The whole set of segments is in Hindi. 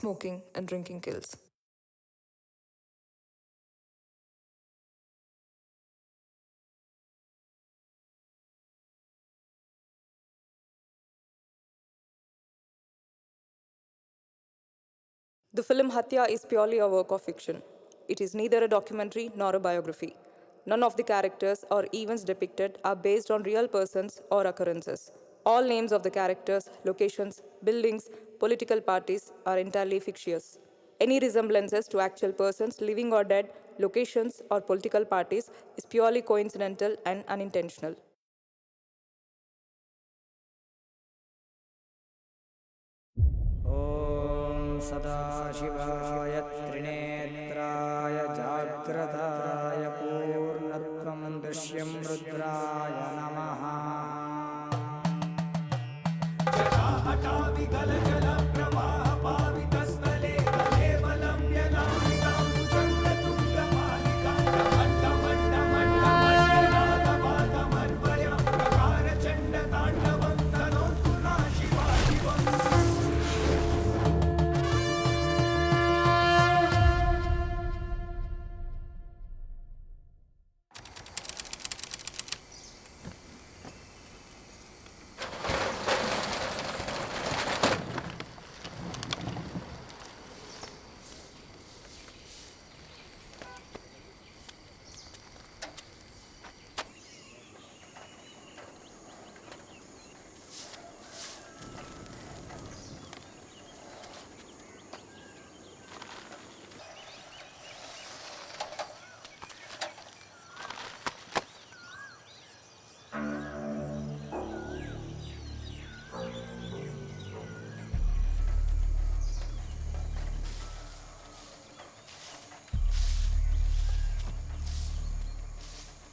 smoking, and drinking kills. The film Hatya is purely a work of fiction. It is neither a documentary nor a biography. None of the characters or events depicted are based on real persons or occurrences. All names of the characters, locations, buildings, political parties are entirely fictitious. Any resemblances to actual persons, living or dead, locations, or political parties is purely coincidental and unintentional. ॐ सदाशिवाय त्रिनेत्राय जाग्रताय पूर्णत्वं दृश्यं रुद्राय नमः।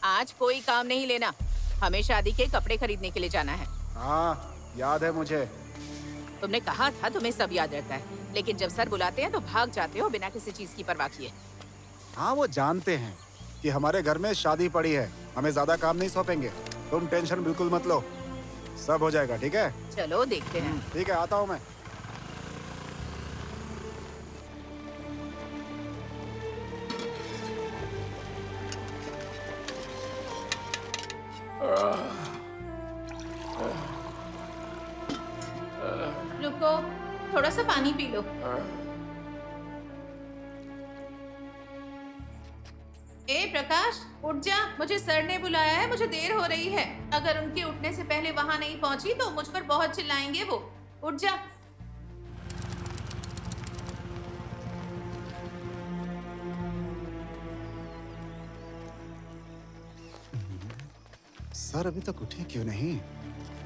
आज कोई काम नहीं लेना, हमें शादी के कपड़े खरीदने के लिए जाना है। हाँ, याद है मुझे। तुमने कहा था तुम्हें सब याद रहता है, लेकिन जब सर बुलाते हैं तो भाग जाते हो बिना किसी चीज की परवाह किए। हाँ, वो जानते हैं कि हमारे घर में शादी पड़ी है, हमें ज्यादा काम नहीं सौंपेंगे। तुम टेंशन बिल्कुल मत लो, सब हो जाएगा। ठीक है? चलो देखते हैं। ठीक है, आता हूँ मैं। रुको, थोड़ा सा पानी पी लो। ए प्रकाश, उठ जा, मुझे सर ने बुलाया है, मुझे देर हो रही है। अगर उनके उठने से पहले वहां नहीं पहुंची तो मुझ पर बहुत चिल्लाएंगे वो। उठ जा। सर अभी तक उठे क्यों नहीं?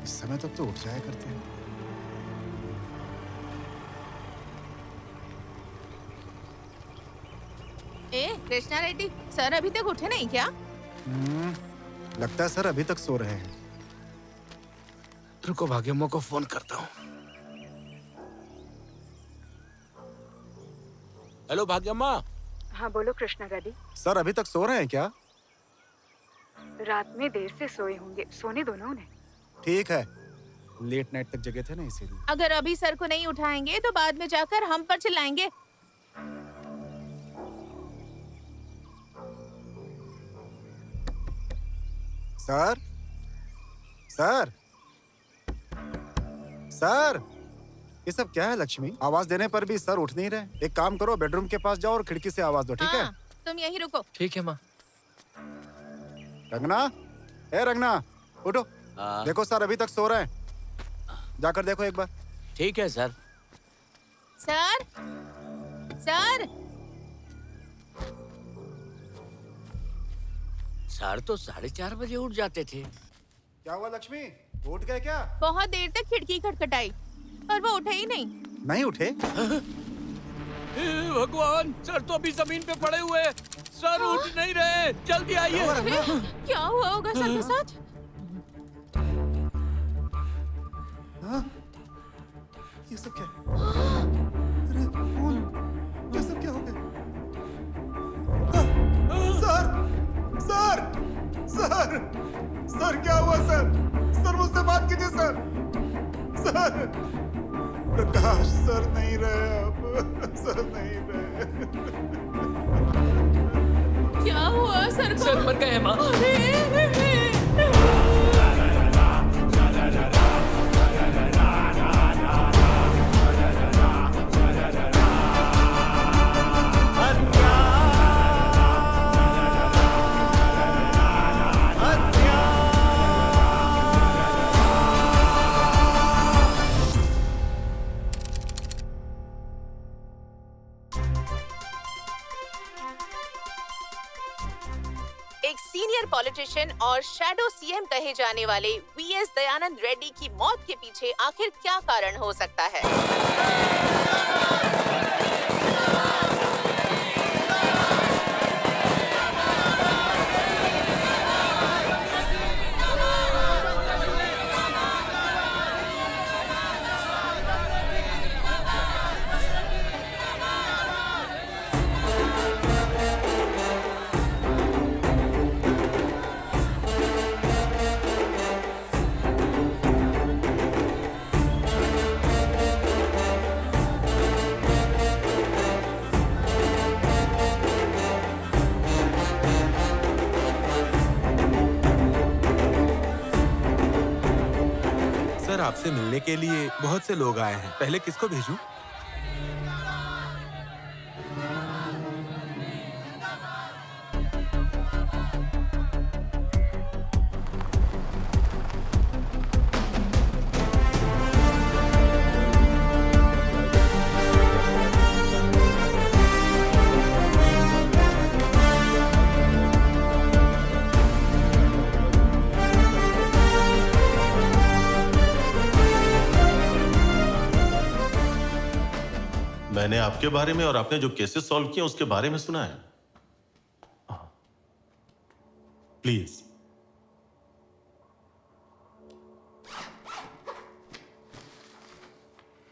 इस समय तक तो उठ जाया करते हैं। ए कृष्णा रेड्डी, सर अभी तक उठे नहीं क्या? लगता है सर अभी तक सो रहे हैं। रुको, भाग्यम्मा को फोन करता हूँ। हेलो भाग्यम्मा। हाँ बोलो कृष्णा रेड्डी। सर अभी तक सो रहे हैं क्या? रात में देर से सोए होंगे, सोने दो ना उन्हें। ठीक है, लेट नाइट तक जगे थे ना इसीलिए। अगर अभी सर को नहीं उठाएंगे तो बाद में जाकर हम पर चिल्लाएंगे। सर, सर, सर, ये सब क्या है लक्ष्मी? आवाज देने पर भी सर उठ नहीं रहे। एक काम करो, बेडरूम के पास जाओ और खिड़की से आवाज दो। ठीक है? तुम यहीं रुको। ठीक है माँ। रंगना, ए रंगना, उठो। देखो सर अभी तक सो रहे हैं, जाकर देखो एक बार। ठीक है सर। सर, सर, सर तो 4:30 बजे उठ जाते थे। क्या हुआ लक्ष्मी, उठ गए क्या? बहुत देर तक खिड़की खटखटाई पर वो उठे ही नहीं। नहीं उठे? भगवान, सर तो अभी जमीन पे पड़े हुए हैं। सर उठ नहीं रहे, जल्दी आइए। क्या हुआ होगा सर के साथ? हाँ? ये सब क्या? अरे कौन? ये सब क्या हो गया? सर, सर, सर, सर क्या हुआ सर? सर मुझसे बात कीजिए सर। सर, प्रकाश सर नहीं रहे अब। सर नहीं रहे। क्या हुआ सर को? सर मर गए माँ। एक सीनियर पॉलिटिशियन और शैडो सीएम कहे जाने वाले वीएस दयानंद रेड्डी की मौत के पीछे आखिर क्या कारण हो सकता है? सर, आपसे मिलने के लिए बहुत से लोग आए हैं। पहले किसको भेजूं? मैंने आपके बारे में और आपने जो केसेस सॉल्व किए उसके बारे में सुना है। प्लीज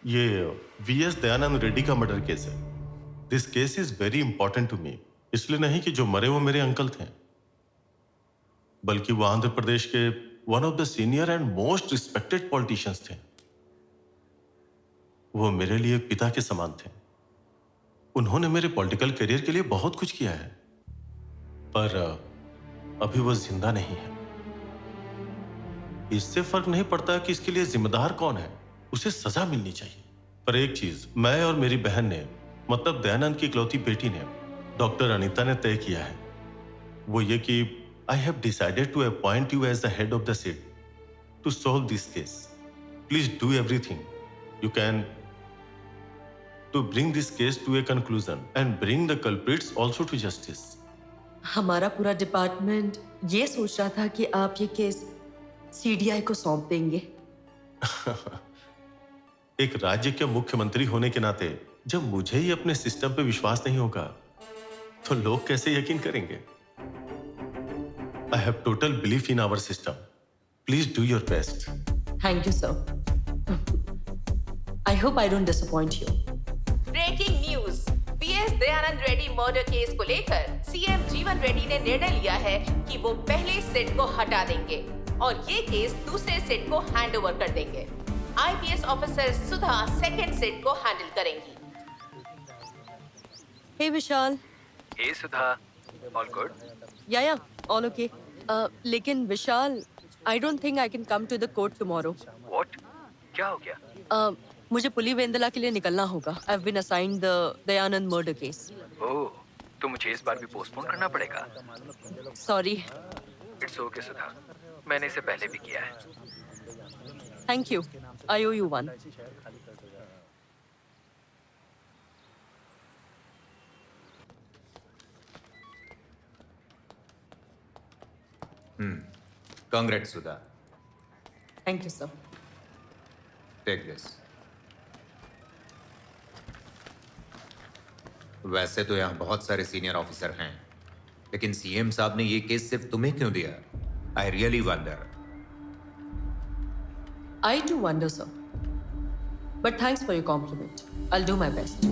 ये वीएस दयानंद रेड्डी का मर्डर केस है। This case is very important to me. इसलिए नहीं कि जो मरे वो मेरे अंकल थे, बल्कि वो आंध्र प्रदेश के one of the senior and most respected politicians थे। वो मेरे लिए एक पिता के समान थे। उन्होंने मेरे पॉलिटिकल करियर के लिए बहुत कुछ किया है, पर अभी वो जिंदा नहीं है। इससे फर्क नहीं पड़ता कि इसके लिए जिम्मेदार कौन है, उसे सजा मिलनी चाहिए। पर एक चीज मैं और मेरी बहन ने, मतलब दयानंद की इकलौती बेटी ने, डॉक्टर अनीता ने तय किया है, वो ये कि I have decided to appoint you as the head of the SIT to solve this case. Please do everything you can to bring this case to a conclusion and bring the culprits also to justice. हमारा पूरा डिपार्टमेंट ये सोच रहा था कि आप ये केस सीडीआई को सौंप देंगे। एक राज्य के मुख्यमंत्री होने के नाते जब मुझे ही अपने सिस्टम पे विश्वास नहीं होगा तो लोग कैसे यकीन करेंगे? I have total belief in our system. Please do your best. Thank you, sir. I hope I don't disappoint you. Breaking news, VS Dayanand Reddy murder case को लेकर सीएम जीवन रेड्डी ने निर्णय लिया है कि वो पहले सेट को हटा देंगे और ये केस दूसरे सेट को हैंडओवर कर देंगे। आईपीएस ऑफिसर सुधा सेकंड सेट को हैंडल करेंगी। Hey विशाल। Hey सुधा, all good? Yeah, all okay. लेकिन विशाल, I don't think I can come to the court tomorrow. What? क्या हो गया? मुझे पुलिवेंदला के लिए निकलना होगा। I've been assigned the Dayanand murder case. ओह, तो मुझे इस बार भी पोस्टपोन करना पड़ेगा। Sorry. It's okay सुधा, मैंने इसे पहले भी किया है। Thank you. I owe you one. Congrats Sudha. Thank you, sir. Take this. वैसे तो यहाँ बहुत सारे सीनियर ऑफिसर हैं, लेकिन सीएम साहब ने ये केस सिर्फ तुम्हें क्यों दिया? I really wonder. I too wonder, sir. But thanks for your compliment. I'll do my best.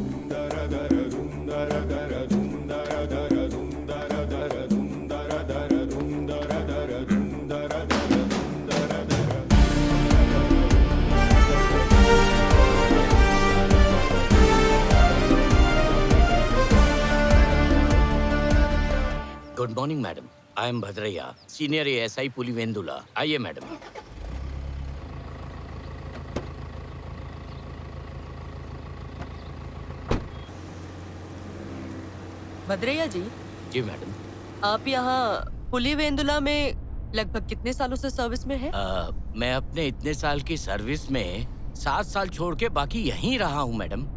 Good morning madam, I am Bhadraiah, senior ASI Pulivendula. आइए मैडम। भद्रैया जी। जी मैडम। आप यहाँ पुलिवेंदुला में लगभग कितने सालों से सर्विस में हैं? मैं अपने इतने साल की सर्विस में 7 साल छोड़ के बाकी यहीं रहा हूँ मैडम।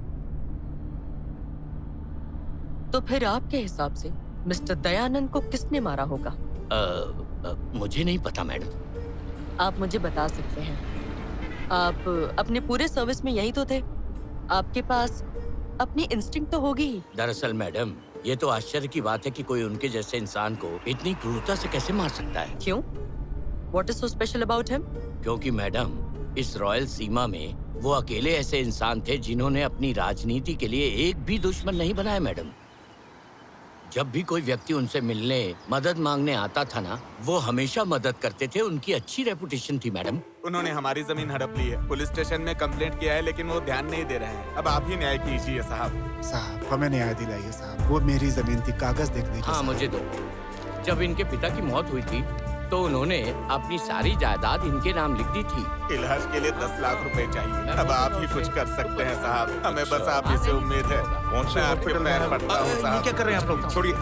तो फिर आपके हिसाब से मिस्टर दयानंद को किसने मारा होगा? मुझे नहीं पता मैडम। आप मुझे बता सकते हैं। आप अपने पूरे सर्विस में यही तो थे। आपके पास अपनी इंस्टिंक्ट तो होगी ही। दरअसल मैडम, ये तो आश्चर्य की बात है कि कोई उनके जैसे इंसान को इतनी क्रूरता से कैसे मार सकता है। क्यों? What is so special about him? क्योंकि मैडम, इस रॉयल सीमा में वो अकेले ऐसे इंसान थे जिन्होंने अपनी राजनीति के लिए एक भी दुश्मन नहीं बनाया मैडम। जब भी कोई व्यक्ति उनसे मिलने, मदद मांगने आता था ना, वो हमेशा मदद करते थे। उनकी अच्छी रेपुटेशन थी मैडम। उन्होंने हमारी जमीन हड़प ली है, पुलिस स्टेशन में कंप्लेंट किया है, लेकिन वो ध्यान नहीं दे रहे हैं। अब आप ही न्याय कीजिए साहब। साहब, हमें न्याय दिलाइए साहब। वो मेरी जमीन थी, कागज देख लीजिए। हाँ, मुझे दो। जब इनके पिता की मौत हुई थी तो उन्होंने अपनी सारी जायदाद इनके नाम लिख दी थी। इलाज के लिए 10 लाख रुपए चाहिए। अब आप ही कुछ कर सकते हैं साहब, हमें बस आप ही से उम्मीद है। कौन से आपके पैर पड़ता हूँ साहब। ये क्या कर रहे हैं आप लोग? छोड़िए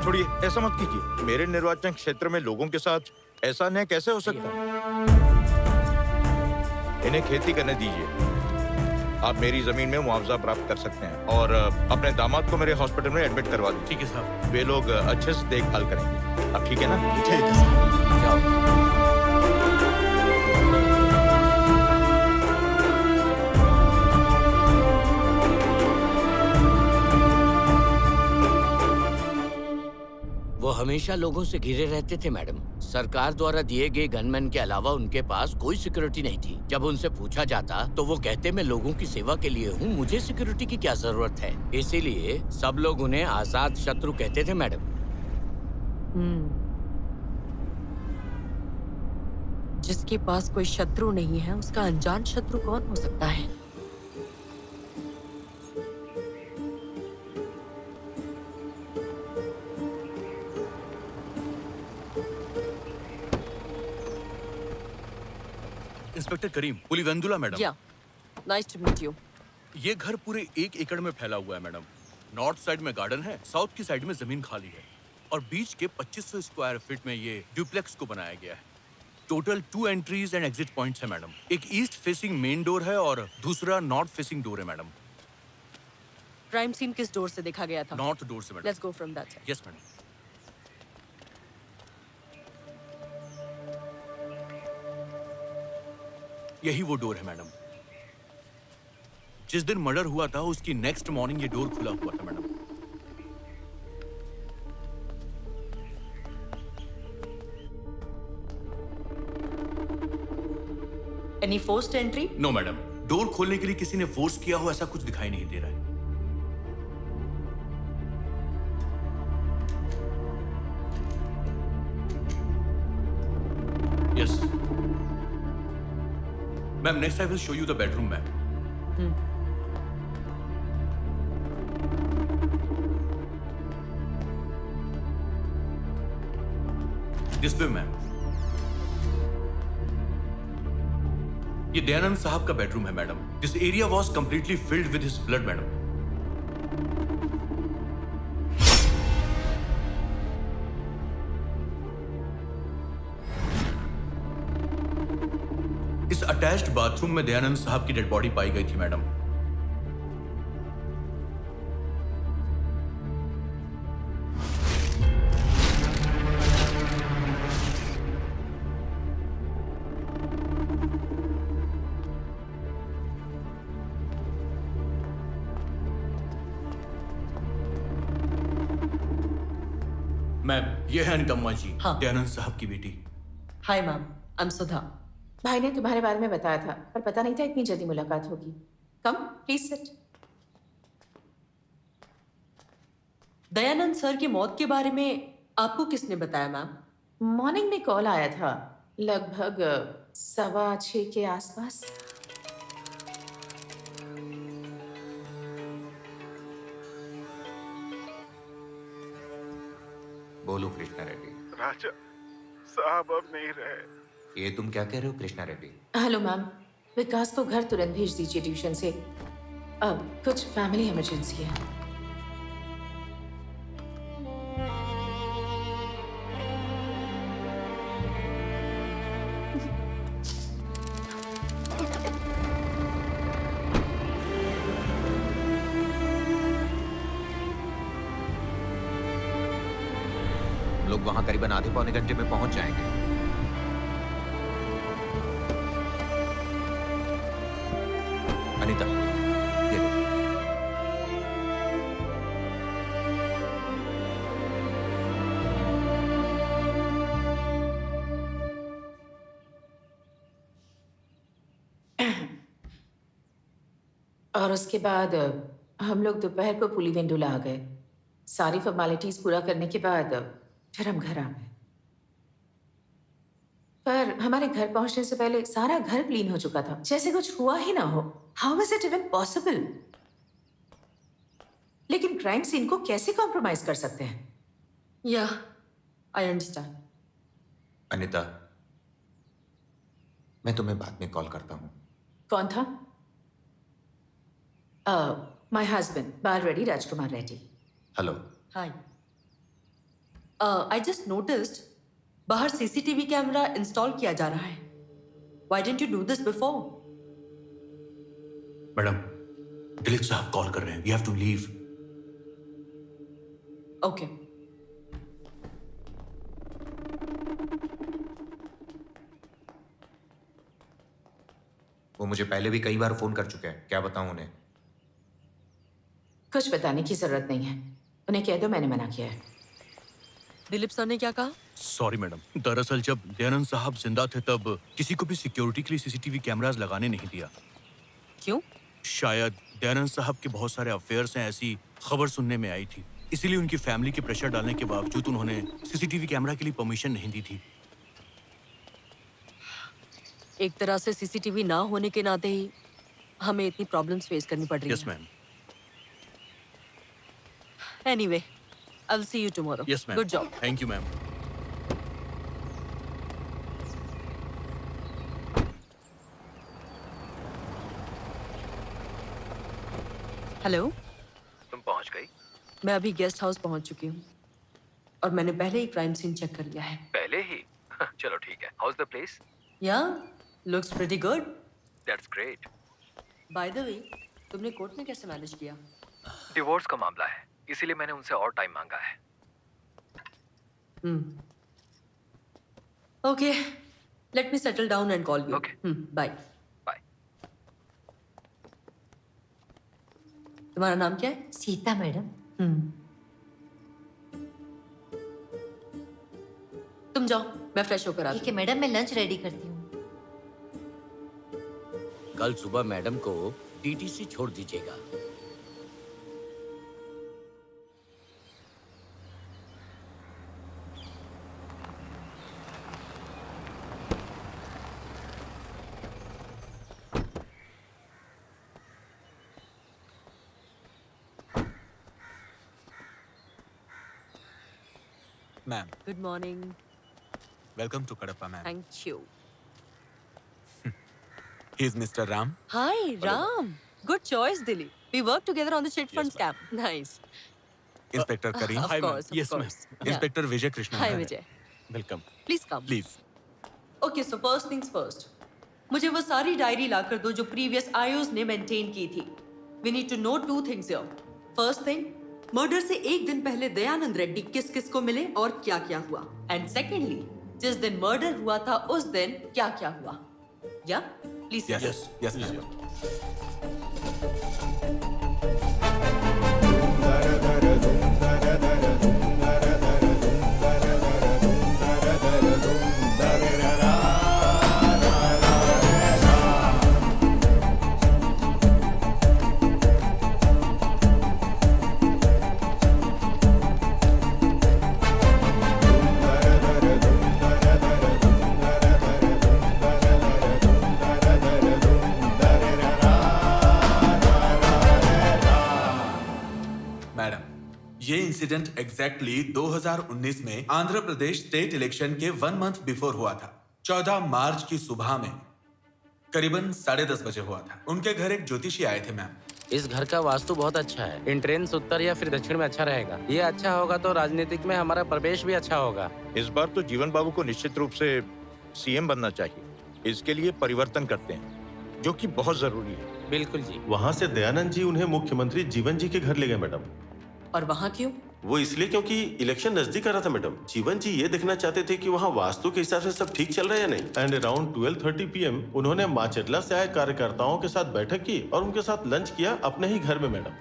छोड़िए, ऐसा मत कीजिए। मेरे निर्वाचन क्षेत्र में लोगों के साथ ऐसा अन्याय कैसे हो सकता है? इन्हें खेती करने दीजिए। आप मेरी जमीन में मुआवजा प्राप्त कर सकते हैं और अपने दामाद को मेरे हॉस्पिटल में एडमिट करवा दीजिए। ठीक है साहब। वे लोग अच्छे से देखभाल करेंगे। अब ठीक है ना? ठीक है साहब। वो हमेशा लोगों से घिरे रहते थे मैडम। सरकार द्वारा दिए गए गनमैन के अलावा उनके पास कोई सिक्योरिटी नहीं थी। जब उनसे पूछा जाता तो वो कहते, मैं लोगों की सेवा के लिए हूँ, मुझे सिक्योरिटी की क्या जरूरत है। इसीलिए सब लोग उन्हें आजाद शत्रु कहते थे मैडम। जिसके पास कोई शत्रु नहीं है, उसका अनजान शत्रु कौन हो सकता है? इंस्पेक्टर करीम, पुलिवेंदुला मैडम। या, नाइस टू मीट यू। ये घर पूरे 1 एकड़ में फैला हुआ है मैडम। नॉर्थ साइड में गार्डन है, साउथ की साइड में जमीन खाली है और बीच के 2500 स्क्वायर फीट में ये ड्यूप्लेक्स को बनाया गया है। Total 2 entries and exit points है मैडम। एक ईस्ट फेसिंग मेन डोर है और दूसरा नॉर्थ फेसिंग डोर है मैडम। क्राइम सीन किस डोर से देखा गया था? नॉर्थ डोर से madam. Let's go from that side. Yes madam. यही वो डोर है मैडम। जिस दिन मर्डर हुआ था उसकी नेक्स्ट मॉर्निंग ये डोर खुला हुआ था madam. Any forced entry? No madam, door खोलने के लिए किसी ने फोर्स किया हो ऐसा कुछ दिखाई नहीं दे रहा है। Yes ma'am, next I will show you the bedroom ma'am. This way ma'am. ये दयानंद साहब का बेडरूम है madam. This area was completely filled with his blood madam. इस अटैच्ड बाथरूम में दयानंद साहब की डेड बॉडी पाई गई थी मैडम। मैम, ये है अनुपमा जी, हाँ। दयानंद साहब की बेटी। हाय मैम, आई एम सुधा। भाई ने तुम्हारे बारे में बताया था, पर पता नहीं था इतनी जल्दी मुलाकात होगी। कम, प्लीज सिट। दयानंद सर की मौत के बारे में आपको किसने बताया मैम? मॉर्निंग में कॉल आया था, लगभग 6:15 के आसपास। बोलो कृष्णा रेड्डी। राजा साहब अब नहीं रहे। ये तुम क्या कह रहे हो कृष्णा रेड्डी? हेलो मैम, विकास को घर तुरंत भेज दीजिए ट्यूशन से। अब कुछ फैमिली इमरजेंसी है। लोग वहां करीबन आधे पौने घंटे में पहुंच जाएंगे। अनीता, ये ले। और उसके बाद हम लोग दोपहर को पुली वेंडोला आ गए। सारी फॉर्मेलिटीज पूरा करने के बाद फिर हम घर आ गए। पर हमारे घर पहुंचने से पहले सारा घर क्लीन हो चुका था, जैसे कुछ हुआ ही ना हो। How is it even possible? लेकिन क्राइम सीन को कैसे कॉम्प्रोमाइज कर सकते हैं? या आई अंडरस्टैंड। अनीता, मैं तुम्हें बाद में कॉल करता हूँ। कौन था? My husband, Bal Reddy Rajkumar Reddy. Hello. Hi. I just noticed बाहर सीसीटीवी कैमरा इंस्टॉल किया जा रहा है। Why didn't you do this before? Madam, Dilip साहब कॉल कर रहे हैं। We have to leave. Okay. वो मुझे पहले भी कई बार फोन कर चुके हैं, क्या बताऊं उन्हें? कुछ बताने की जरूरत नहीं है, उन्हें कह दो मैंने मना किया है। दिलीप सर ने क्या कहा? सॉरी मैडम, दरअसल जब दयानंद साहब जिंदा थे तब किसी को भी सिक्योरिटी के लिए सीसीटीवी कैमरास लगाने नहीं दिया। क्यों? शायद दयानंद साहब के बहुत सारे अफेयर्स हैं, ऐसी खबर सुनने में आई थी। इसीलिए उनकी फैमिली के प्रेशर डालने के बावजूद उन्होंने सीसीटीवी कैमरा के लिए परमिशन नहीं दी थी। एक तरह से सीसीटीवी ना होने के नाते ही हमें इतनी प्रॉब्लम्स फेस करनी पड़ रही है। Yes ma'am. Anyway, I will see you tomorrow. Yes ma'am. Good job. Thank you ma'am. Hello. तुम पहुंच गई? मैं अभी गेस्ट हाउस पहुंच चुकी हूँ और मैंने पहले ही क्राइम सीन चेक कर लिया है। पहले ही? चलो ठीक है। How is the place? Yeah looks pretty good. That's great. By the way, तुमने कोर्ट में कैसे मैनेज किया? डिवोर्स का मामला है, इसीलिए मैंने उनसे और टाइम मांगा है। Okay, let me settle down and call you. Okay, bye. Bye. तुम्हारा नाम क्या है? सीता मैडम। तुम जाओ, मैं फ्रेश होकर आती ठीक है मैडम, मैं लंच रेडी करती हूँ। कल सुबह मैडम को टीटीसी छोड़ दीजिएगा। Ma'am, good morning. Welcome to Kadapa ma'am. Thank you. He is mister Ram. Hi Ram, good choice Dilip. We work together on the chit fund scam. Nice. Inspector Karim. Of course, of Yes, ma'am. course. Inspector Vijay Krishna. Hi Vijay. Welcome. Please come. Please. Okay, so first things first, मुझे वो सारी डायरी लाकर दो जो प्रीवियस आईओज ने मेंटेन की थी। We need to know two things here. First thing, murder से एक दिन पहले दयानंद रेड्डी किस किस को मिले और क्या क्या हुआ। एंड सेकेंडली, जिस दिन मर्डर हुआ था उस दिन क्या क्या हुआ। या please. Yes yes ma'am. Incident exactly 2019 में आंध्र प्रदेश स्टेट इलेक्शन के 1 मंथ बिफोर हुआ था। 14 मार्च की सुबह में करीबन 10:30 बजे हुआ था। उनके घर एक ज्योतिषी आए थे मैम। इस घर का वास्तु बहुत अच्छा है। एंट्रेंस उत्तर या फिर दक्षिण में अच्छा रहेगा। ये अच्छा होगा तो राजनीतिक में हमारा प्रवेश भी अच्छा होगा। इस बार तो जीवन बाबू को निश्चित रूप से सीएम बनना चाहिए। इसके लिए परिवर्तन करते हैं, जो कि बहुत जरूरी है। बिल्कुल जी। वहाँ से दयानंद जी उन्हें मुख्यमंत्री जीवन जी के घर ले गए मैडम। और वहाँ क्यों? वो इसलिए क्योंकि इलेक्शन नजदीक आ रहा था मैडम। जीवन जी ये देखना चाहते थे कि वहाँ वास्तु के हिसाब से सब ठीक चल रहा है या नहीं। एंड अराउंड 12:30 PM उन्होंने माचेरला से आए कार्यकर्ताओं के साथ बैठक की और उनके साथ लंच किया अपने ही घर में मैडम।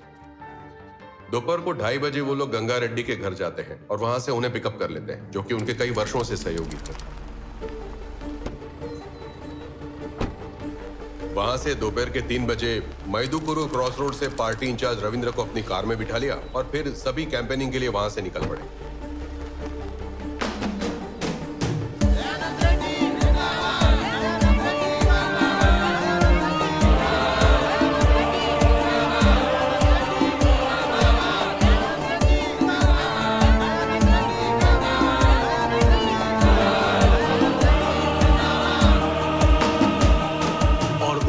दोपहर को 2:30 बजे वो लोग गंगा रेड्डी के घर जाते हैं और वहां से उन्हें पिकअप कर लेते हैं, जो कि उनके कई वर्षों से सहयोगी थे। वहां से दोपहर के 3 बजे मैदुकुरु क्रॉस रोड से पार्टी इंचार्ज रविंद्र को अपनी कार में बिठा लिया और फिर सभी कैंपेनिंग के लिए वहां से निकल पड़े।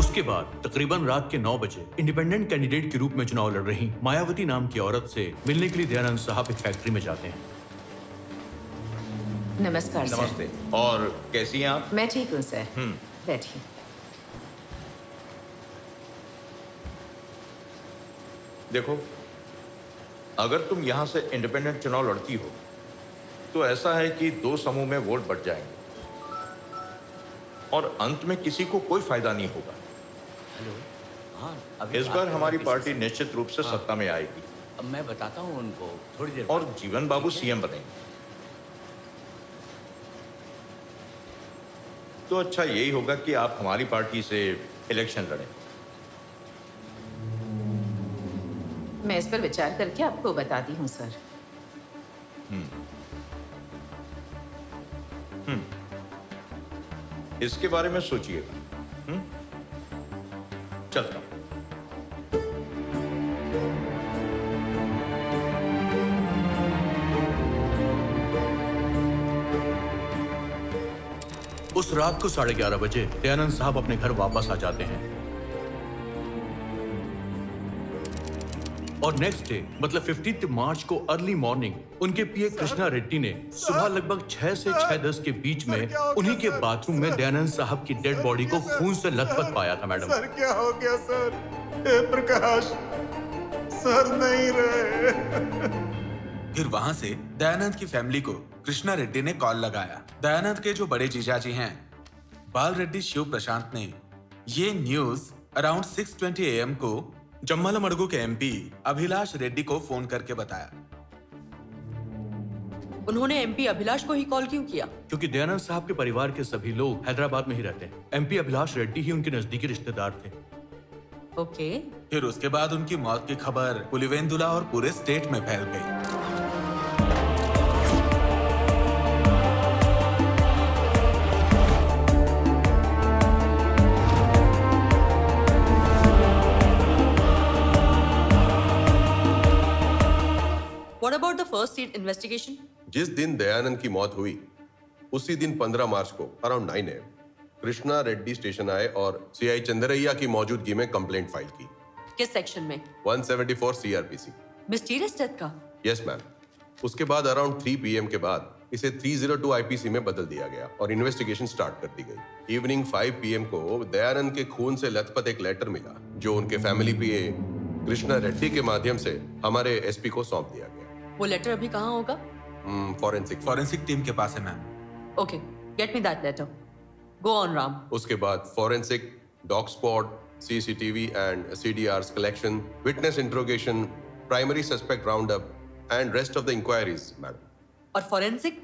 उसके बाद तकरीबन रात के 9 बजे इंडिपेंडेंट कैंडिडेट के रूप में चुनाव लड़ रही मायावती नाम की औरत से मिलने के लिए दयानंद साहब एक फैक्ट्री में जाते हैं। नमस्कार सर। नमस्ते। और कैसी हैं आप? मैं ठीक हूँ सर। बैठिए। देखो, अगर तुम यहां से इंडिपेंडेंट चुनाव लड़ती हो तो ऐसा है कि 2 समूह में वोट बढ़ जाएंगे और अंत में किसी को कोई फायदा नहीं होगा। इस बार हमारी पार्टी निश्चित रूप से सत्ता में आएगी। अब मैं बताता हूँ उनको थोड़ी देर और जीवन बाबू सीएम बनेंगे। तो अच्छा यही होगा कि आप हमारी पार्टी से इलेक्शन लड़ें। मैं इस पर विचार करके आपको बताती हूँ सर। इसके बारे में सोचिएगा। चलता हूं। उस रात को 11:30 बजे दयानंद साहब अपने घर वापस आ जाते हैं और नेक्स्ट डे मतलब 15 मार्च को अर्ली मॉर्निंग उनके पीए कृष्णा रेड्डी ने सुबह लगभग 6 से 6:10 के बीच में उन्हीं के बाथरूम में दयानंद साहब की डेड बॉडी को खून से लथपथ पाया था मैडम। सर क्या हो गया सर? हे प्रकाश, सर नहीं रहे। फिर वहां से दयानंद की फैमिली को कृष्णा रेड्डी ने कॉल लगाया। दयानंद के जो बड़े जीजाजी हैं बाल रेड्डी शिव प्रशांत ने ये न्यूज अराउंड 6:20 AM को जम्मलमड़गु के MP अभिलाष रेड्डी को फोन करके बताया। उन्होंने MP अभिलाष को ही कॉल क्यों किया? क्योंकि दयानंद साहब के परिवार के सभी लोग हैदराबाद में ही रहते हैं। MP अभिलाष रेड्डी ही उनके नजदीकी रिश्तेदार थे। ओके। फिर उसके बाद उनकी मौत की खबर पुलिवेंदुला और पूरे स्टेट में फैल गई। What about the first seat investigation? जिस दिन दयानंद की मौत हुई उसी दिन 15 मार्च को around 9 AM Krishna Reddy station आए और CI चंद्रैया की मौजूदगी में कंप्लेंट फाइल की। किस सेक्शन में? 174 CRPC। मिस्टीरियस डेथ का? Yes ma'am. उसके बाद अराउंड 3 PM के बाद इसे 302 IPC में बदल दिया गया और इन्वेस्टिगेशन स्टार्ट कर दी गई। इवनिंग 5 PM को दयानंद के खून से लथपथ एक लेटर मिला जो उनके फैमिली PA कृष्णा रेड्डी के माध्यम से हमारे SP को सौंप दिया गया। वो लेटर अभी कहाँ होगा? फॉरेंसिक टीम के पास है ma'am. Okay, get me that letter. Go on Ram. उसके बाद forensic, dog squad, CCTV and CDRs collection, witness interrogation, primary suspect round up and rest of the inquiries madam. और फॉरेंसिक?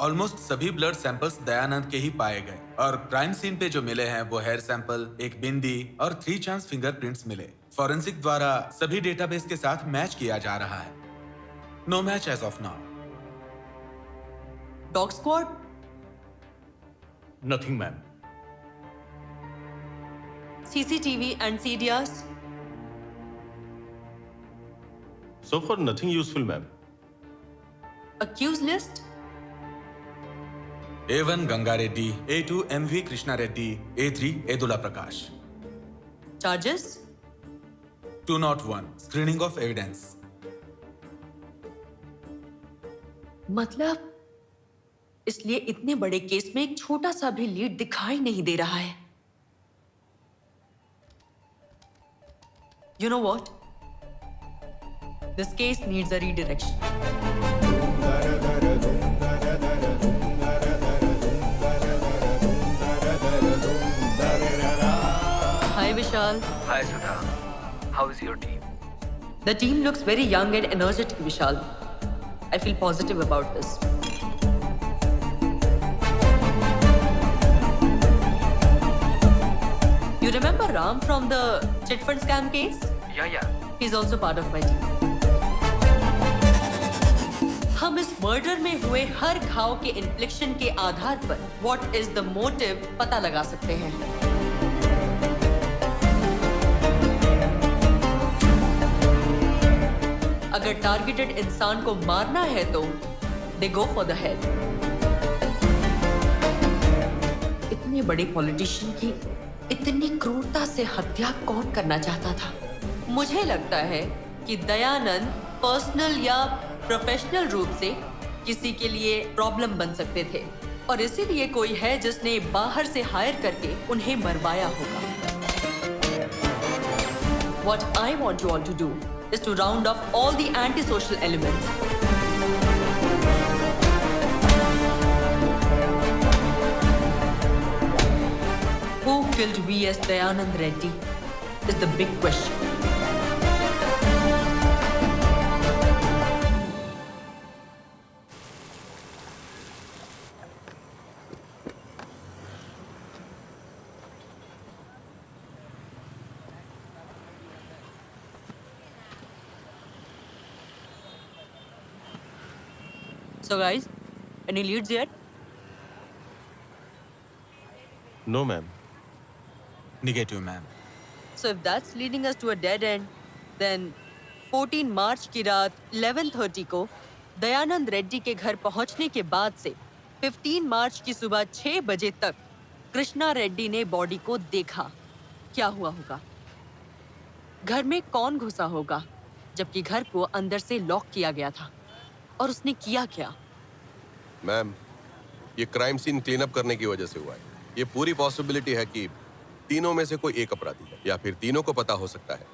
ऑलमोस्ट सभी ब्लड सैंपल्स दयानंद के ही पाए गए और क्राइम सीन पे जो मिले हैं वो हेयर सैंपल, एक बिंदी और 3 चांस फिंगरप्रिंट्स मिले। फॉरेंसिक द्वारा सभी डेटाबेस के साथ मैच किया जा रहा है। No match as of now. Dog squad? Nothing ma'am. CCTV and CDRs? So far, nothing useful, ma'am. Accused list? A1 Ganga Reddy, A2 MV Krishna Reddy, A3 Edula Prakash. Charges? 201 Screening of Evidence. मतलब इसलिए इतने बड़े केस में एक छोटा सा भी लीड दिखाई नहीं दे रहा है। You know what? This case needs a redirection. Hi Vishal. Hi Sudha. How is your team? The team looks very young and energetic, Vishal. I feel positive about this. You remember Ram from the chit fund scam case? Yeah. He's also part of my team. हम इस मर्डर में हुए हर घाव के इन्फ्लिक्शन के आधार पर व्हाट इज द मोटिव पता लगा सकते हैं। अगर टारगेटेड इंसान को मारना है तो दे गो फॉर द हेड। इतने बड़े पॉलिटिशियन की इतनी क्रूरता से हत्या कौन करना चाहता था? मुझे लगता है कि दयानंद पर्सनल या प्रोफेशनल रूप से किसी के लिए प्रॉब्लम बन सकते थे और इसीलिए कोई है जिसने बाहर से हायर करके उन्हें मरवाया होगा। What I want you all to do is to round off all the antisocial elements. Who killed V.S. Dayanand Reddy is the big question. So guys, any leads yet? No, ma'am. Negative, ma'am. So if that's leading us to a dead end, then 14 मार्च की रात 11:30 को दयानंद रेड्डी के घर पहुंचने के बाद से 15 मार्च की सुबह 6 बजे तक कृष्णा रेड्डी ने बॉडी को देखा। क्या हुआ होगा? घर में कौन घुसा होगा जबकि घर को अंदर से लॉक किया गया था? और उसने किया क्या? मैम, ये क्राइम सीन क्लीन अप करने की वजह से हुआ है। ये पूरी पॉसिबिलिटी है कि तीनों में से कोई एक अपराधी है या फिर तीनों को पता हो सकता है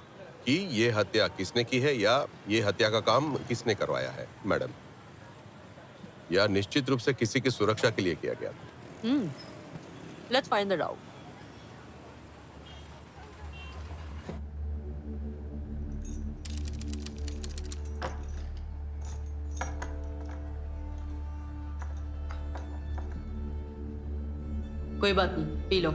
कि ये हत्या किसने की है या ये हत्या का काम किसने करवाया है, मैडम। या निश्चित रूप से किसी की सुरक्षा के लिए किया गया था। Let's find that out. कोई बात नहीं, पी लो।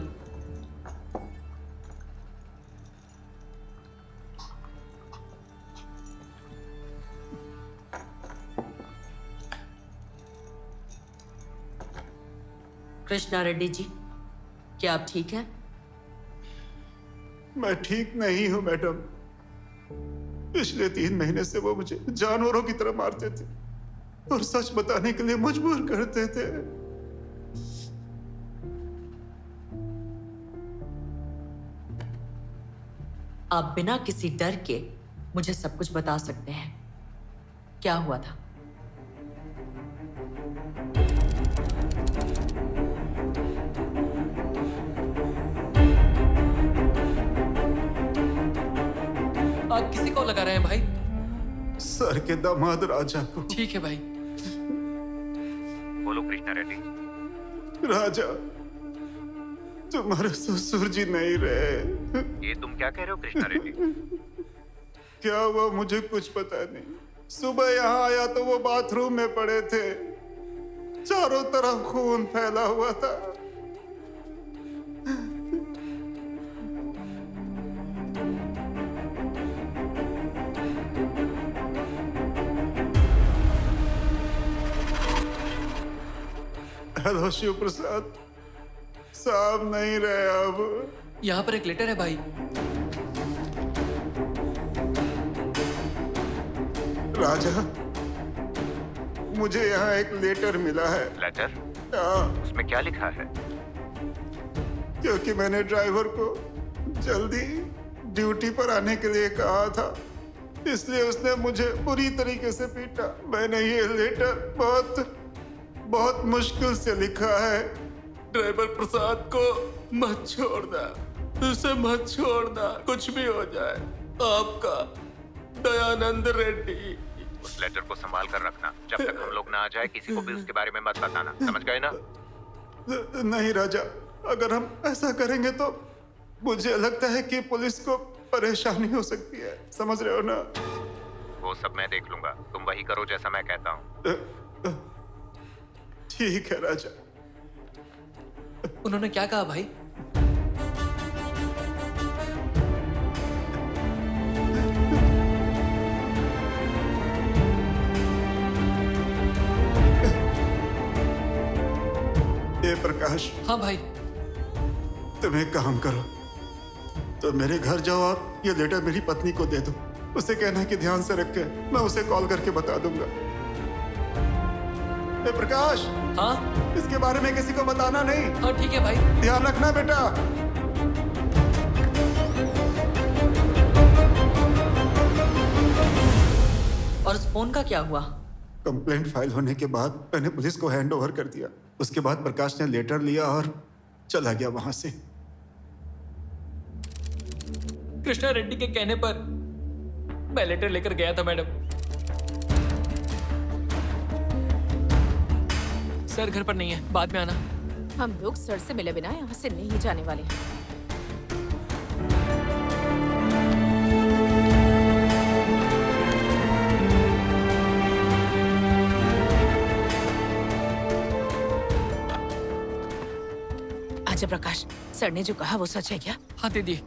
कृष्णा रेड्डी जी, क्या आप ठीक हैं? मैं ठीक नहीं हूं मैडम। पिछले 3 महीने से वो मुझे जानवरों की तरह मारते थे और सच बताने के लिए मजबूर करते थे। आप बिना किसी डर के मुझे सब कुछ बता सकते हैं। क्या हुआ था? आप किसी को लगा रहे हैं भाई? सर के दामाद राजा को। ठीक है भाई। बोलो कृष्णा रेड्डी। राजा, तुम्हारे ससुर जी नहीं रहे। ये तुम क्या कह रहे हो कृष्णा रेड्डी? क्या हुआ मुझे कुछ पता नहीं। सुबह यहाँ आया तो वो बाथरूम में पड़े थे। चारों तरफ खून फैला हुआ था। हेलो शिव प्रसाद, साहब नहीं रहे अब। यहाँ पर एक लेटर है भाई। राजा, मुझे यहाँ एक लेटर मिला है। लेटर? हाँ, उसमें क्या लिखा है? क्योंकि मैंने ड्राइवर को जल्दी ड्यूटी पर आने के लिए कहा था, इसलिए उसने मुझे बुरी तरीके से पीटा। मैंने ये लेटर बहुत मुश्किल से लिखा है। ड्राइवर प्रसाद को मत छोड़ना, उसे मत छोड़ना, कुछ भी हो जाए। आपका दयानंद रेड्डी। उस लेटर को संभाल कर रखना, जब तक हम लोग ना आ जाए किसी को भी उसके बारे में मत बताना, समझ गए ना? नहीं राजा, अगर हम ऐसा करेंगे तो मुझे लगता है कि पुलिस को परेशानी हो सकती है, समझ रहे हो ना? वो सब मैं देख लूंगा, तुम वही करो जैसा मैं कहता हूँ। ठीक है राजा। उन्होंने क्या कहा भाई? ये प्रकाश। हाँ भाई। तुम एक काम करो, तो मेरे घर जाओ और ये लेटर मेरी पत्नी को दे दो। उसे कहना है कि ध्यान से रखे, मैं उसे कॉल करके बता दूंगा। ए प्रकाश। हाँ? इसके बारे में किसी को बताना नहीं। हाँ ठीक है भाई। ध्यान रखना बेटा। और उस फोन का क्या हुआ? कंप्लेंट फाइल होने के बाद मैंने पुलिस को हैंड ओवर कर दिया। उसके बाद प्रकाश ने लेटर लिया और चला गया वहां से। कृष्णा रेड्डी के कहने पर मैं लेटर लेकर गया था मैडम। सर घर पर नहीं है, बाद में आना। हम लोग सर से मिले बिना यहाँ से नहीं जाने वाले हैं। आजा प्रकाश, सर ने जो कहा वो सच है क्या? हाँ दीदी,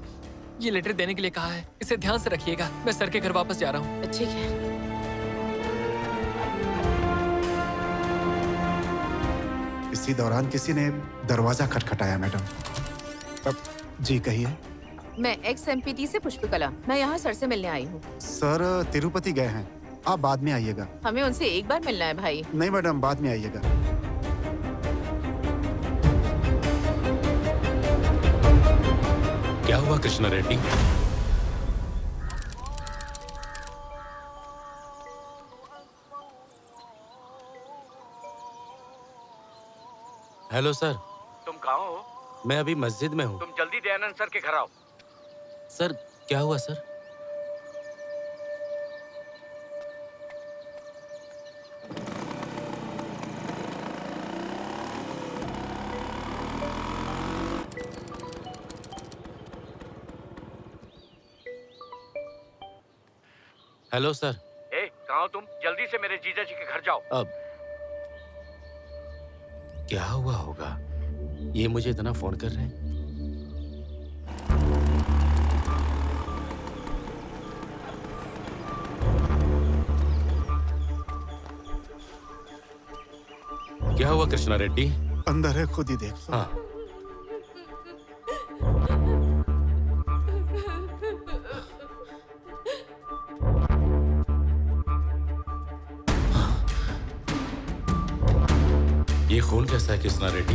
ये लेटर देने के लिए कहा है, इसे ध्यान से रखिएगा। मैं सर के घर वापस जा रहा हूँ। ठीक है। इसी दौरान किसी ने दरवाजा खटखटाया मैडम। अब जी कहिए। मैं एक्स एमपीटी से पुष्पकला, मैं यहाँ सर से मिलने आई हूँ। सर तिरुपति गए हैं, आप बाद में आइएगा। हमें उनसे एक बार मिलना है भाई। नहीं मैडम, बाद में आइएगा। क्या हुआ कृष्णा रेड्डी? Hello sir. तुम कहाँ हो? मैं अभी मस्जिद में हूँ। तुम जल्दी दयानंद सर के घर आओ। सर क्या हुआ सर? Hello sir. ए, कहाँ हो तुम? जल्दी से मेरे जीजा जी के घर जाओ। अब क्या हुआ होगा? ये मुझे इतना फोन कर रहे हैं। क्या हुआ कृष्णा रेड्डी? अंदर है, खुद ही देख लो। हाँ। ये खून कैसा है कृष्णा रेड्डी?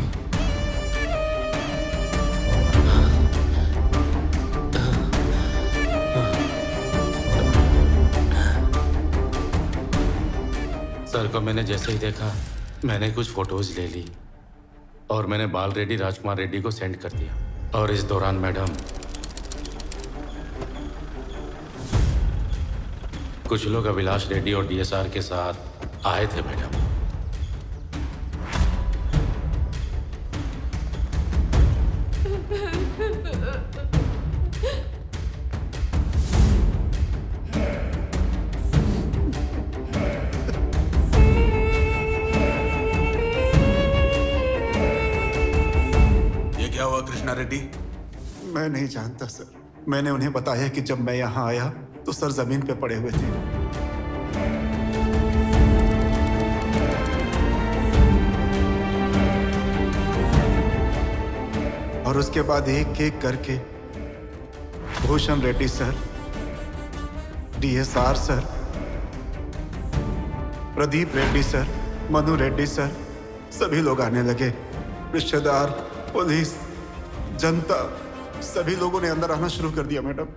सर को मैंने जैसे ही देखा, मैंने कुछ फोटोज ले ली और मैंने बाल रेड्डी राजकुमार रेड्डी को सेंड कर दिया। और इस दौरान मैडम कुछ लोग अभिलाष रेड्डी और डीएसआर के साथ आए थे मैडम। कृष्णा रेड्डी? मैं नहीं जानता सर। मैंने उन्हें बताया कि जब मैं यहाँ आया तो सर जमीन पे पड़े हुए थे। और उसके बाद एक एक करके Bhushan Reddy sir, DSR sir, Pradeep Reddy sir, Manu Reddy sir, सभी लोग आने लगे। रिश्तेदार, पुलिस, जनता, सभी लोगों ने अंदर आना शुरू कर दिया मैडम।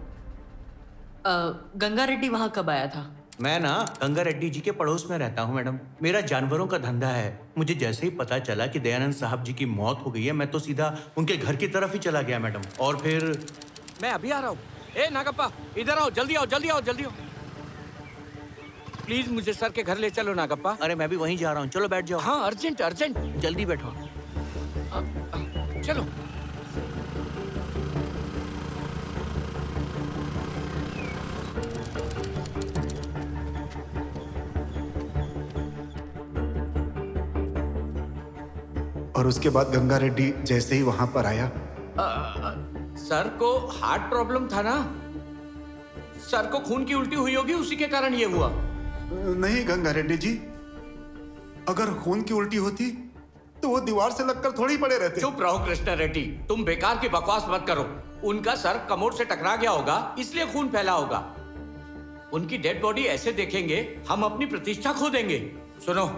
गंगा रेड्डी वहाँ कब आया था? मैं ना गंगा रेड्डी जी के पड़ोस में रहता हूँ मैडम। मेरा जानवरों का धंधा है। मुझे जैसे ही पता चला कि दयानंद साहब जी की मौत हो गई है, मैं तो सीधा उनके घर की तरफ ही चला गया मैडम। और फिर मैं अभी आ रहा हूँ। ए नागप्पा, इधर आओ, जल्दी आओ, जल्दी आओ, जल्दी आओ। प्लीज मुझे सर के घर ले चलो नागप्पा। अरे मैं भी वहीं जा रहा हूँ, चलो बैठ जाओ। हाँ, अर्जेंट अर्जेंट, जल्दी बैठो। चलो। और उसके बाद गंगा रेड्डी जैसे ही वहां पर आया, सर को हार्ट प्रॉब्लम था ना? सर को खून की उल्टी हुई होगी, उसी के कारण ये हुआ। नहीं गंगा रेड्डी जी, अगर खून की उल्टी होती तो वो दीवार से लगकर थोड़ी पड़े रहते। चुप रहो कृष्णा रेड्डी, तुम बेकार की बकवास मत करो। उनका सर कमोड से टकरा गया होगा, इसलिए खून फैला होगा। उनकी डेड बॉडी ऐसे देखेंगे हम अपनी प्रतिष्ठा खो देंगे। सुनो,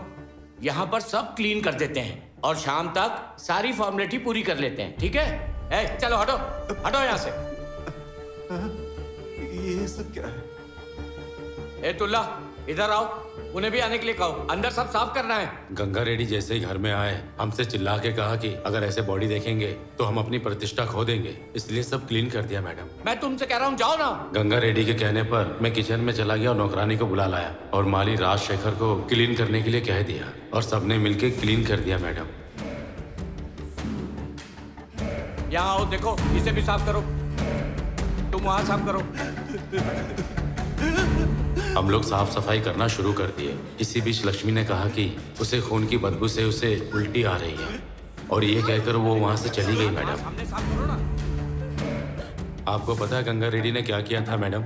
यहाँ पर सब क्लीन कर देते हैं और शाम तक सारी फॉर्मेलिटी पूरी कर लेते हैं, ठीक है? ए, चलो हटो, हटो यहाँ से। ये सब क्या है? ए तुल्ला, इधर आओ, उन्हें भी आने के लिए कहो, अंदर सब साफ करना है। गंगा रेड्डी जैसे ही घर में आए, हमसे चिल्ला के कहा कि अगर ऐसे बॉडी देखेंगे तो हम अपनी प्रतिष्ठा खो देंगे, इसलिए सब क्लीन कर दिया मैडम। मैं तुमसे कह रहा हूँ, जाओ ना। गंगा रेड्डी के कहने पर मैं किचन में चला गया और नौकरानी को बुला लाया और माली राजशेखर को क्लीन करने के लिए कह दिया और सबने मिलके क्लीन कर दिया मैडम। यहाँ आओ, देखो, इसे भी साफ करो। तुम वहाँ साफ करो। हम लोग साफ सफाई करना शुरू कर दिए। इसी बीच लक्ष्मी ने कहा कि उसे खून की बदबू से उसे उल्टी आ रही है और ये कहकर वो वहां से चली गई मैडम। आपको पता है गंगा रेड्डी ने क्या किया था मैडम?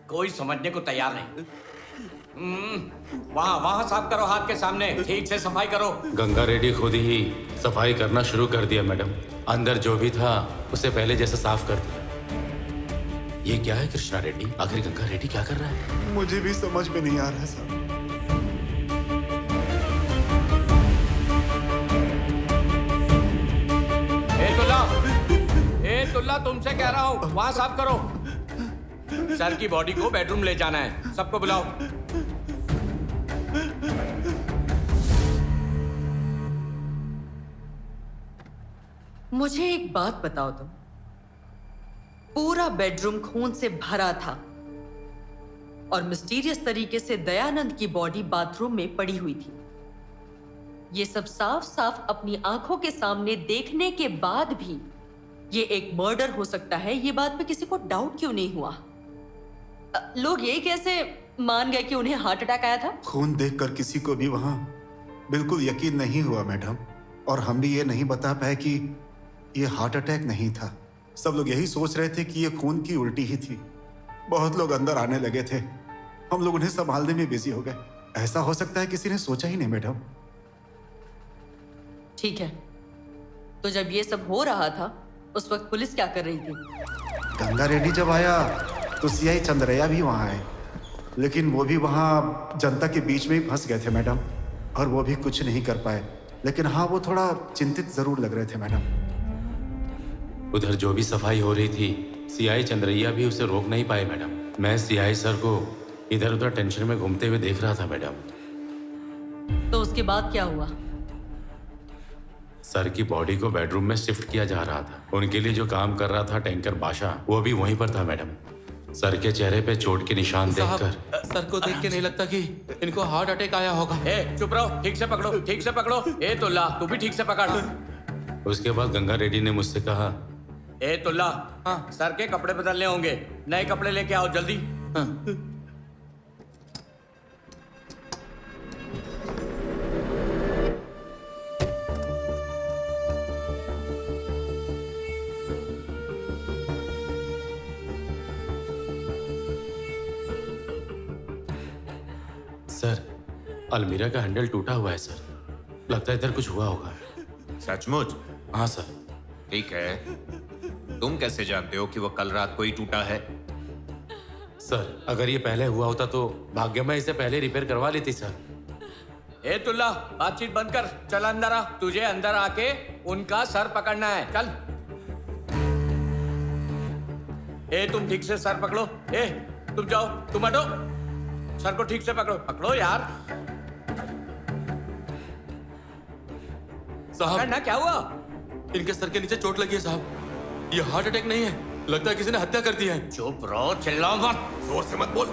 कोई समझने को तैयार नहीं। वहाँ वहाँ साफ करो, हाथ के सामने ठीक से सफाई करो। गंगा रेड्डी खुद ही सफाई करना शुरू कर दिया मैडम। अंदर जो भी था उसे पहले जैसा साफ कर दिया। ये क्या है कृष्णा रेड्डी? आखिर गंगा रेड्डी क्या कर रहा है? मुझे भी समझ में नहीं आ रहा सर। ए तुल्ला, तुमसे कह रहा हूँ, वहाँ साफ करो। सर की बॉडी को बेडरूम ले जाना है, सबको बुलाओ। मुझे एक बात बताओ तुम, पूरा बेडरूम खून से भरा था और मिस्टीरियस तरीके से दयानंद की बॉडी बाथरूम में पड़ी हुई थी। ये सब साफ साफ अपनी आंखों के सामने देखने के बाद भी ये एक मर्डर हो सकता है, ये बात पे किसी को डाउट क्यों नहीं हुआ? लोग ये कैसे मान गए कि उन्हें हार्ट अटैक आया था? खून देखकर किसी को भी वहां बिल्कुल यकीन नहीं हुआ मैडम, और हम भी ये नहीं बता पाए कि ये हार्ट अटैक नहीं था। सब लोग यही सोच रहे थे कि ये खून की उल्टी ही थी। बहुत लोग अंदर आने लगे थे, हम लोग उन्हें संभालने में बिजी हो गए। ऐसा हो सकता है किसी ने सोचा ही नहीं मैडम। ठीक है, तो जब ये सब हो रहा था उस वक्त पुलिस क्या कर रही थी? गंगा रेड्डी जब आया तो सीआई चंद्रैया भी वहां आए, लेकिन वो भी वहां जनता के बीच में ही फंस गए थे मैडम, और वो भी कुछ नहीं कर पाए। लेकिन हाँ, वो थोड़ा चिंतित जरूर लग रहे थे मैडम। उधर जो भी सफाई हो रही थी, सीआई चंद्रैया भी उसे रोक नहीं पाए मैडम। मैं सीआई सर को इधर उधर टेंशन में घूमते हुए देख रहा था मैडम। तो उसके बाद क्या हुआ? सर की बॉडी को बेडरूम में शिफ्ट किया जा रहा था। उनके लिए जो काम कर रहा था टैंकर बादशाह, वो भी वहीं पर था मैडम। सर के चेहरे पे चोट के निशान देखकर सर को देख के नहीं लगता कि इनको हार्ट अटैक आया होगा। ए, चुप रहो, ठीक से पकड़ो, ठीक से पकड़ो। ए तुल्ला, तू भी ठीक से पकड़। उसके बाद गंगा रेड्डी ने मुझसे कहा, ए तुल्ला, हाँ, सर के कपड़े बदलने होंगे, नए कपड़े लेके आओ जल्दी। हाँ। सर, अलमीरा का हैंडल टूटा हुआ है सर, लगता है इधर कुछ हुआ होगा। सचमुच? हाँ सर। ठीक है, तुम कैसे जानते हो कि वो कल रात को ही टूटा है? सर अगर ये पहले हुआ होता तो भाग्यमय इसे पहले रिपेयर करवा लेती सर। ए तुल्ला, बातचीत बंद कर, चल अंदर आ। तुझे अंदर आके उनका सर पकड़ना है, चल। ए तुम ठीक से सर पकड़ो। ए तुम जाओ, तुम हटो, सर को ठीक से पकड़ो, पकड़ो यार। साहब ना क्या हुआ? इनके सर के नीचे चोट लगी है साहब। ये हार्ट अटैक नहीं है, लगता है किसी ने हत्या कर दी है। चुप रहो, चिल्लाओ मत, जोर से मत बोल।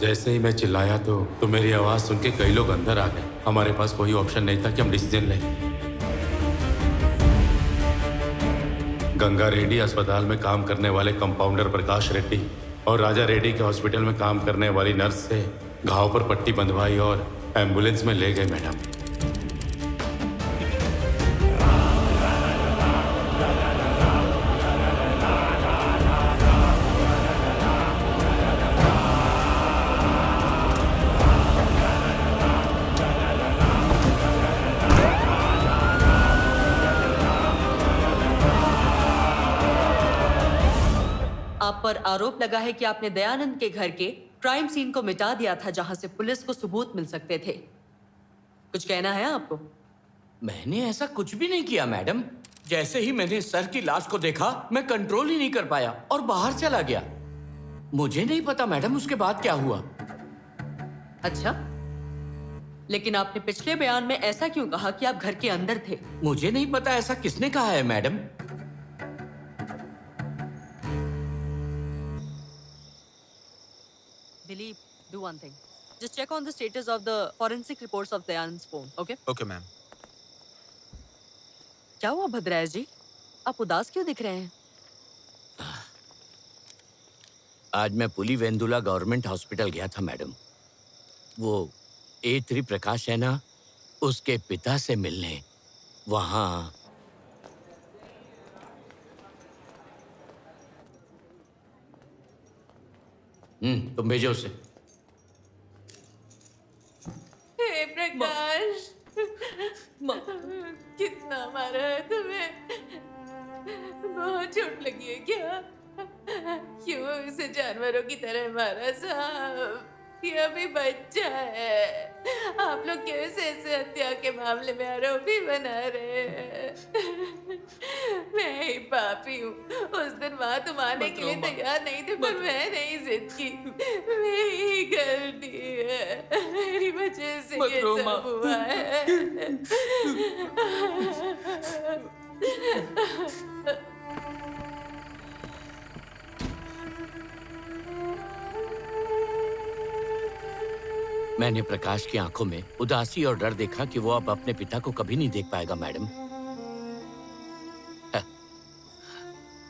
जैसे ही मैं चिल्लाया तो मेरी आवाज सुन के कई लोग अंदर आ गए। हमारे पास कोई ऑप्शन नहीं था कि हम डिसीजन लें। गंगा रेड्डी अस्पताल में काम करने वाले कंपाउंडर प्रकाश रेड्डी और राजा रेड्डी के हॉस्पिटल में काम करने वाली नर्स से घाव पर पट्टी बंधवाई और एम्बुलेंस में ले गए मैडम। आप पर आरोप लगा है कि आपने दयानंद के घर के क्राइम सीन को मिटा दिया था, जहां से पुलिस को सबूत मिल सकते थे। कुछ कहना है आपको? मैंने ऐसा कुछ भी नहीं किया मैडम। जैसे ही मैंने सर की लाश को देखा, मैं कंट्रोल ही नहीं कर पाया और बाहर चला गया। मुझे नहीं पता मैडम उसके बाद क्या हुआ। अच्छा, लेकिन आपने पिछले बयान में ऐसा क्यों कहा कि आप घर के अंदर थे? मुझे नहीं पता ऐसा किसने कहा है madam. Dilip, do one thing. Just check on the status of the forensic reports of Dayanand's phone, okay? Okay ma'am. क्या हुआ भद्राज जी? आप उदास क्यों दिख रहे हैं? आज मैं पुलिवेंदुला गवर्नमेंट हॉस्पिटल गया था मैडम। वो A3 प्रकाश है ना, उसके पिता से मिलने। वहां तुम भेजो उसे। हे प्रकाश, कितना मारा है तुम्हें? बहुत चोट लगी है क्या? क्यों इसे जानवरों की तरह मारा साहब? ये अभी बच्चा है। आप लोग कैसे इसे हत्या के मामले में आरोपी बना रहे हैं? मैं ही पापी हूँ। उस दिन वहाँ तुम आने के लिए तैयार नहीं थे, पर मैं नहीं जिद की। मैं ही गलती है, मेरी वजह से ये सब हुआ है। मैंने प्रकाश की आंखों में उदासी और डर देखा कि वो अब अपने पिता को कभी नहीं देख पाएगा मैडम।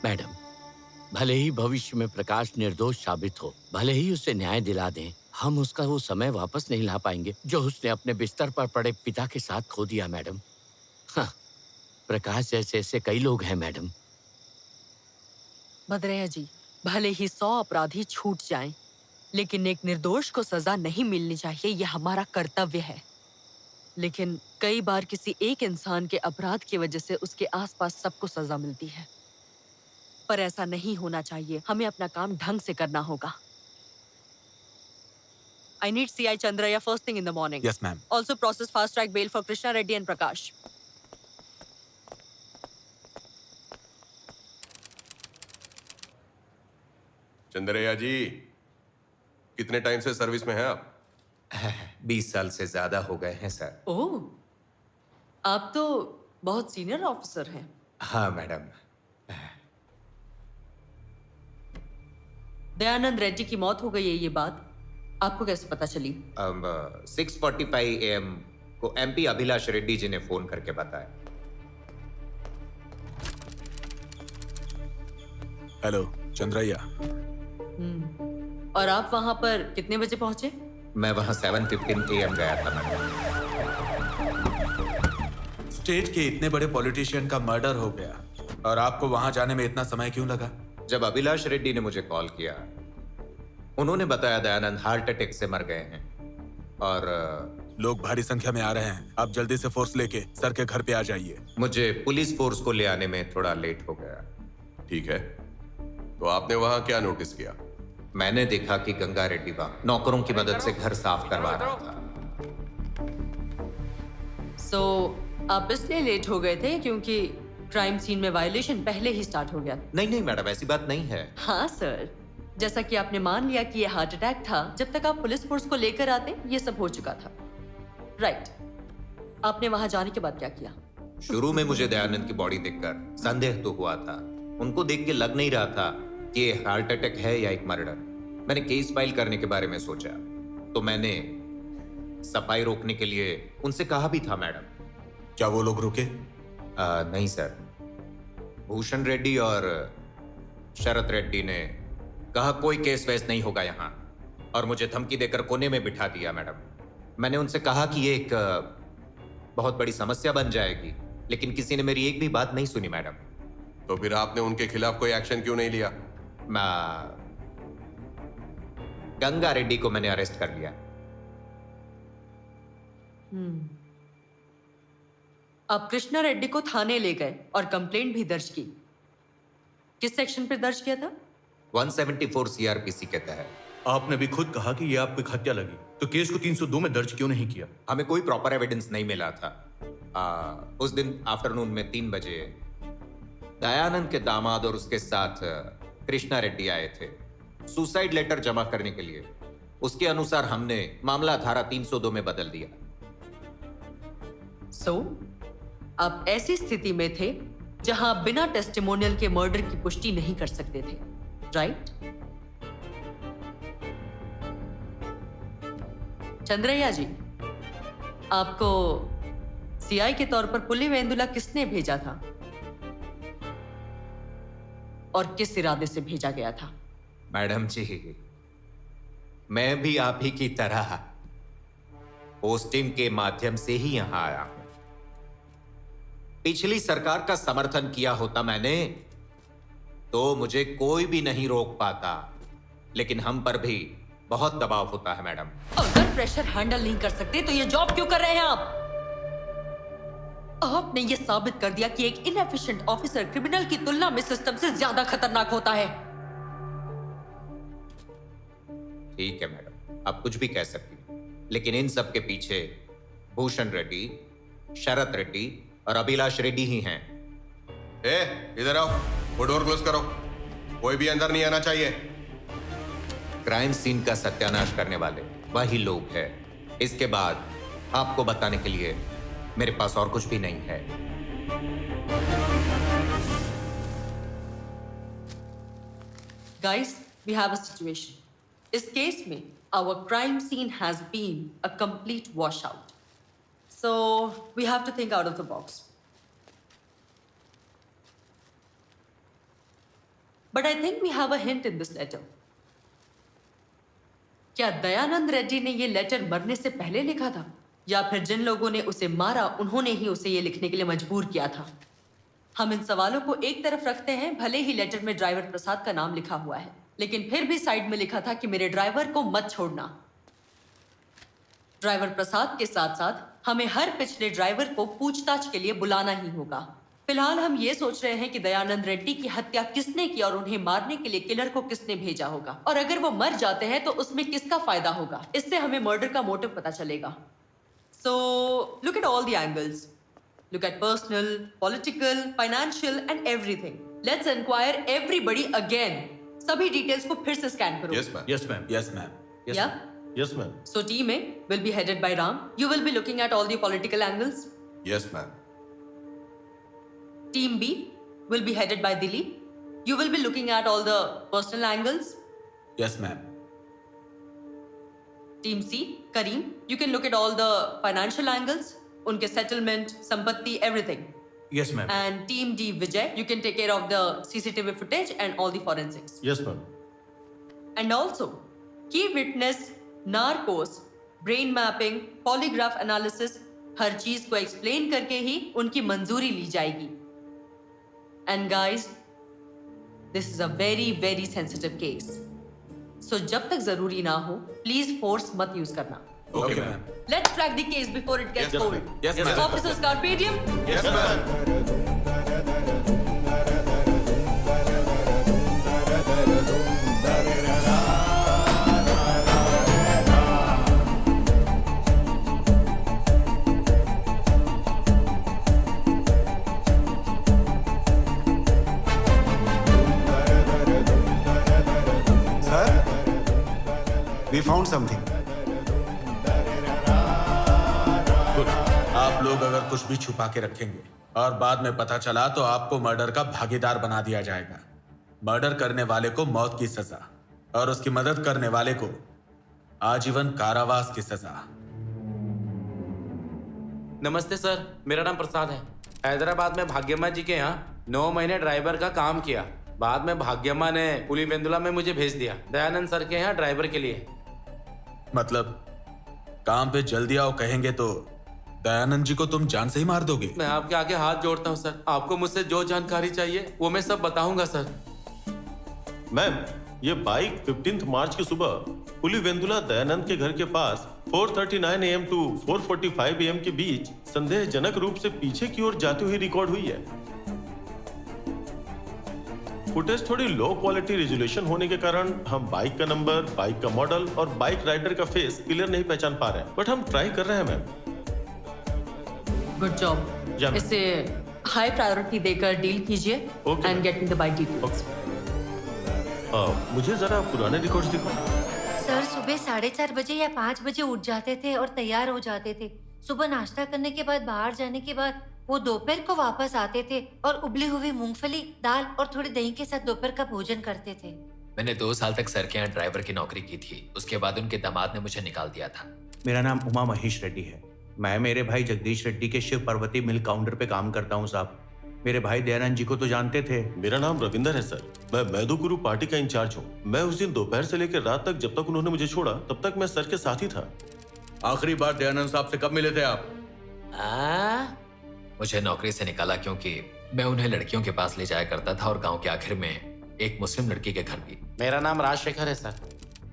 मैडम, भले ही भविष्य में प्रकाश निर्दोष साबित हो, भले ही उसे न्याय दिला दें, हम उसका वो समय वापस नहीं ला पाएंगे जो उसने अपने बिस्तर पर पड़े पिता के साथ खो दिया मैडम। हाँ, प्रकाश जैसे ऐसे कई लोग हैं मैडम। भद्रैया जी, भले ही 100 अपराधी छूट जाएं, लेकिन एक निर्दोष को सजा नहीं मिलनी चाहिए, यह हमारा कर्तव्य है। लेकिन कई बार किसी एक इंसान के अपराध की वजह से उसके आसपास सबको सजा मिलती है, पर ऐसा नहीं होना चाहिए। हमें अपना काम ढंग से करना होगा। I need CI Chandraya first thing in the morning. Yes, ma'am. Also process fast track bail for Krishna Reddy and Prakash. Chandraiah जी, कितने टाइम से सर्विस में हैं आप? 20 साल से ज्यादा हो गए हैं सर। ओह, आप तो बहुत सीनियर ऑफिसर हैं। हाँ मैडम। दयानंद रेड्डी की मौत हो गई है, ये बात आपको कैसे पता चली? 6:45 AM को MP अभिलाष रेड्डी जी ने फोन करके बताया। हेलो चंद्रैया। और आप वहां पर कितने बजे पहुंचे? मैं वहां 7:15 AM गया था मैडम। स्टेट के इतने बड़े पॉलिटिशियन का मर्डर हो गया और आपको वहां जाने में इतना समय क्यों लगा? जब अभिलाष रेड्डी ने मुझे कॉल किया, उन्होंने बताया दयानंद हार्ट अटैक से मर गए हैं और लोग भारी संख्या में आ रहे हैं। आप जल्दी से फोर्स लेके सर के घर पे आ जाइए। मुझे पुलिस फोर्स को ले आने में थोड़ा लेट हो गया। ठीक है, तो आपने वहां क्या नोटिस किया? मैंने देखा कि गंगा रेड्डी बाबू नौकरों की मदद से घर साफ करवा रहा था। सो आप इसलिए लेट हो गए थे क्योंकि क्राइम सीन में वायलेशन पहले ही स्टार्ट हो गया। नहीं मैडम, ऐसी बात नहीं है। हाँ सर, जैसा कि आपने मान लिया कि ये हार्ट अटैक था, जब तक आप पुलिस फोर्स को लेकर आते ये सब हो चुका था। राइट, आपने वहां जाने के बाद क्या किया? शुरू में मुझे दयानंद की बॉडी देखकर संदेह तो हुआ था। उनको देख के लग नहीं रहा था कि ये हार्ट अटैक है या एक मर्डर। मैंने केस फाइल करने के बारे में सोचा, तो मैंने सफाई रोकने के लिए उनसे कहा भी था मैडम। क्या वो लोग रुके? नहीं सर, भूषण रेड्डी और शरद रेड्डी ने कहा कोई केस वेस नहीं होगा यहाँ, और मुझे धमकी देकर कोने में बिठा दिया मैडम। मैंने उनसे कहा कि ये एक बहुत बड़ी समस्या बन जाएगी, लेकिन किसी ने मेरी एक भी बात नहीं सुनी मैडम। तो फिर आपने उनके खिलाफ कोई एक्शन क्यों नहीं लिया? गंगा रेड्डी को मैंने अरेस्ट कर लिया। आप कृष्णा रेड्डी को थाने ले गए और कंप्लेंट भी दर्ज की। किस सेक्शन पर दर्ज किया था? 174 सीआरपीसी के तहत। आपने भी खुद कहा कि ये आपको एक हत्या लगी, तो केस को 302 में दर्ज क्यों नहीं किया? हमें कोई प्रॉपर एविडेंस नहीं मिला था। उस दिन आफ्टरनून में 3 बजे दयानंद के दामाद और उसके साथ कृष्णा रेड्डी आए थे सुसाइड लेटर जमा करने के लिए। उसके अनुसार हमने मामला धारा 302 में बदल दिया। आप ऐसी स्थिति में थे जहां आप बिना टेस्टिमोनियल के मर्डर की पुष्टि नहीं कर सकते थे, राइट? चंद्रैया जी, आपको सीआई के तौर पर पुलिवेंदुला किसने भेजा था और किस इरादे से भेजा गया था? मैडम जी, मैं भी आप ही की तरह पोस्टिंग के माध्यम से ही यहां आया हूं। पिछली सरकार का समर्थन किया होता मैंने तो मुझे कोई भी नहीं रोक पाता, लेकिन हम पर भी बहुत दबाव होता है मैडम। अगर प्रेशर हैंडल नहीं कर सकते तो ये जॉब क्यों कर रहे हैं आप? आपने ये साबित कर दिया कि एक इनएफिशिएंट ऑफिसर क्रिमिनल की तुलना में सिस्टम से ज्यादा खतरनाक होता है। ठीक है मैडम, आप कुछ भी कह सकती हैं, लेकिन इन सब के पीछे भूषण रेड्डी, शरद रेड्डी और अभिलाष रेड्डी ही हैं। इधर आओ, वो डोर क्लोज करो, कोई भी अंदर नहीं आना चाहिए। क्राइम सीन का सत्यानाश करने वाले वही लोग हैं। इसके बाद आपको बताने के लिए मेरे पास और कुछ भी नहीं है। Guys, we have a situation. इस केस में our crime scene has been a complete washout. So we have to think out of the box. But I think we have a hint in this letter. क्या दयानंद रेड्डी ने ये लेटर मरने से पहले लिखा था, या फिर जिन लोगों ने उसे मारा उन्होंने ही उसे ये लिखने के लिए मजबूर किया था? हम इन सवालों को एक तरफ रखते हैं। भले ही लेटर में ड्राइवर प्रसाद का नाम लिखा हुआ है, लेकिन फिर भी साइड में लिखा था कि मेरे ड्राइवर को मत छोड़ना। ड्राइवर प्रसाद के साथ साथ हमें हर पिछले ड्राइवर को पूछताछ के लिए बुलाना ही होगा। फिलहाल हम ये सोच रहे हैं कि दयानंद रेड्डी की हत्या किसने की और उन्हें मारने के लिए किलर को किसने भेजा होगा, और अगर वो मर जाते हैं तो उसमें किसका फायदा होगा। इससे हमें मर्डर का मोटिव पता चलेगा। So look at all the angles. Look at personal, political, financial and everything. Let's inquire everybody again. सभी डिटेल्स को फिर से स्कैन करो। Yes ma'am. Yes ma'am. Yes ma'am. Yeah? Yes ma'am. So team A will be headed by Ram. You will be looking at all the political angles. Yes ma'am. Team B will be headed by Dilip. You will be looking at all the personal angles. Yes ma'am. Team C, Kareem, you can look at all the financial angles, unke settlement, sampatti, everything. Yes ma'am. And Team D, Vijay, you can take care of the CCTV footage and all the forensics. Yes ma'am. And also, key witness, narcos, brain mapping, polygraph analysis, हर चीज को explain करके ही उनकी मंजूरी ली जाएगी. And guys, this is a very, very sensitive case. So जब तक जरूरी ना हो, please force मत use करना. Okay ma'am. Let's crack the case before it gets Yes, cold. ma'am. Yes, ma'am. Officers, carpe diem. Yes ma'am. something. आप लोग अगर कुछ भी छुपा के रखेंगे और बाद में पता चला तो आपको मर्डर का भागीदार बना दिया जाएगा। मर्डर करने वाले को मौत की सजा और उसकी मदद करने वाले को आजीवन कारावास की सजा। नमस्ते सर, मेरा नाम प्रसाद है। हैदराबाद में भाग्यम्मा जी के यहाँ 9 महीने ड्राइवर का काम किया। बाद में भाग्यम्मा ने पुलिवेंदुला में मुझे भेज दिया दयानंद सर के यहाँ ड्राइवर के लिए। मतलब काम पे जल्दी आओ कहेंगे तो दयानंद जी को तुम जान से ही मार दोगे? मैं आपके आगे हाथ जोड़ता हूँ सर, आपको मुझसे जो जानकारी चाहिए वो मैं सब बताऊंगा सर। मैम, ये बाइक 15 मार्च की सुबह पुलिवेंदुला दयानंद के घर के पास 4:39 AM टू 4:45 AM के बीच संदेहजनक रूप से पीछे की ओर जाती हुई रिकॉर्ड हुई है। फुटेज थोड़ी लो क्वालिटी रेजोल्यूशन होने के कारण हम बाइक का नंबर, बाइक का मॉडल और बाइक राइडर का फेस क्लियर नहीं पहचान पा रहे हैं, बट हम ट्राई कर रहे हैं मैम। Good job. इसे हाई प्रायोरिटी देकर डील कीजिए and get me the bike details. मुझे जरा पुराने रिकॉर्ड्स दिखाओ। सर सुबह 4:30 बजे या 5 बजे उठ जाते थे और तैयार हो जाते थे। सुबह नाश्ता करने के बाद बाहर जाने के बाद वो दोपहर को वापस आते थे और उबली हुई मूंगफली, दाल और थोड़ी दही के साथ दोपहर का भोजन करते थे। मैंने 2 साल तक सर के यहाँ ड्राइवर की नौकरी की थी। उसके बाद उनके दामाद ने मुझे निकाल दिया था। मेरा नाम उमा महेश रेड्डी है। मैं मेरे भाई जगदीश रेड्डी के शिव पार्वती मिल्क काउंटर पे काम करता हूँ साहब। मेरे भाई दयानंद जी को तो जानते थे। मेरा नाम रविंदर है सर, मैं मैदुगुरु पार्टी का इंचार्ज हूँ। मैं उस दिन दोपहर से लेकर रात तक, जब तक उन्होंने मुझे छोड़ा तब तक मैं सर के साथ ही था। आखिरी बार दयानंद साहब से कब मिले थे आप? मुझे नौकरी से निकाला क्योंकि मैं उन्हें लड़कियों के पास ले जाया करता था और गांव के आखिर में एक मुस्लिम लड़की के घर भी। मेरा नाम राजशेखर है सर।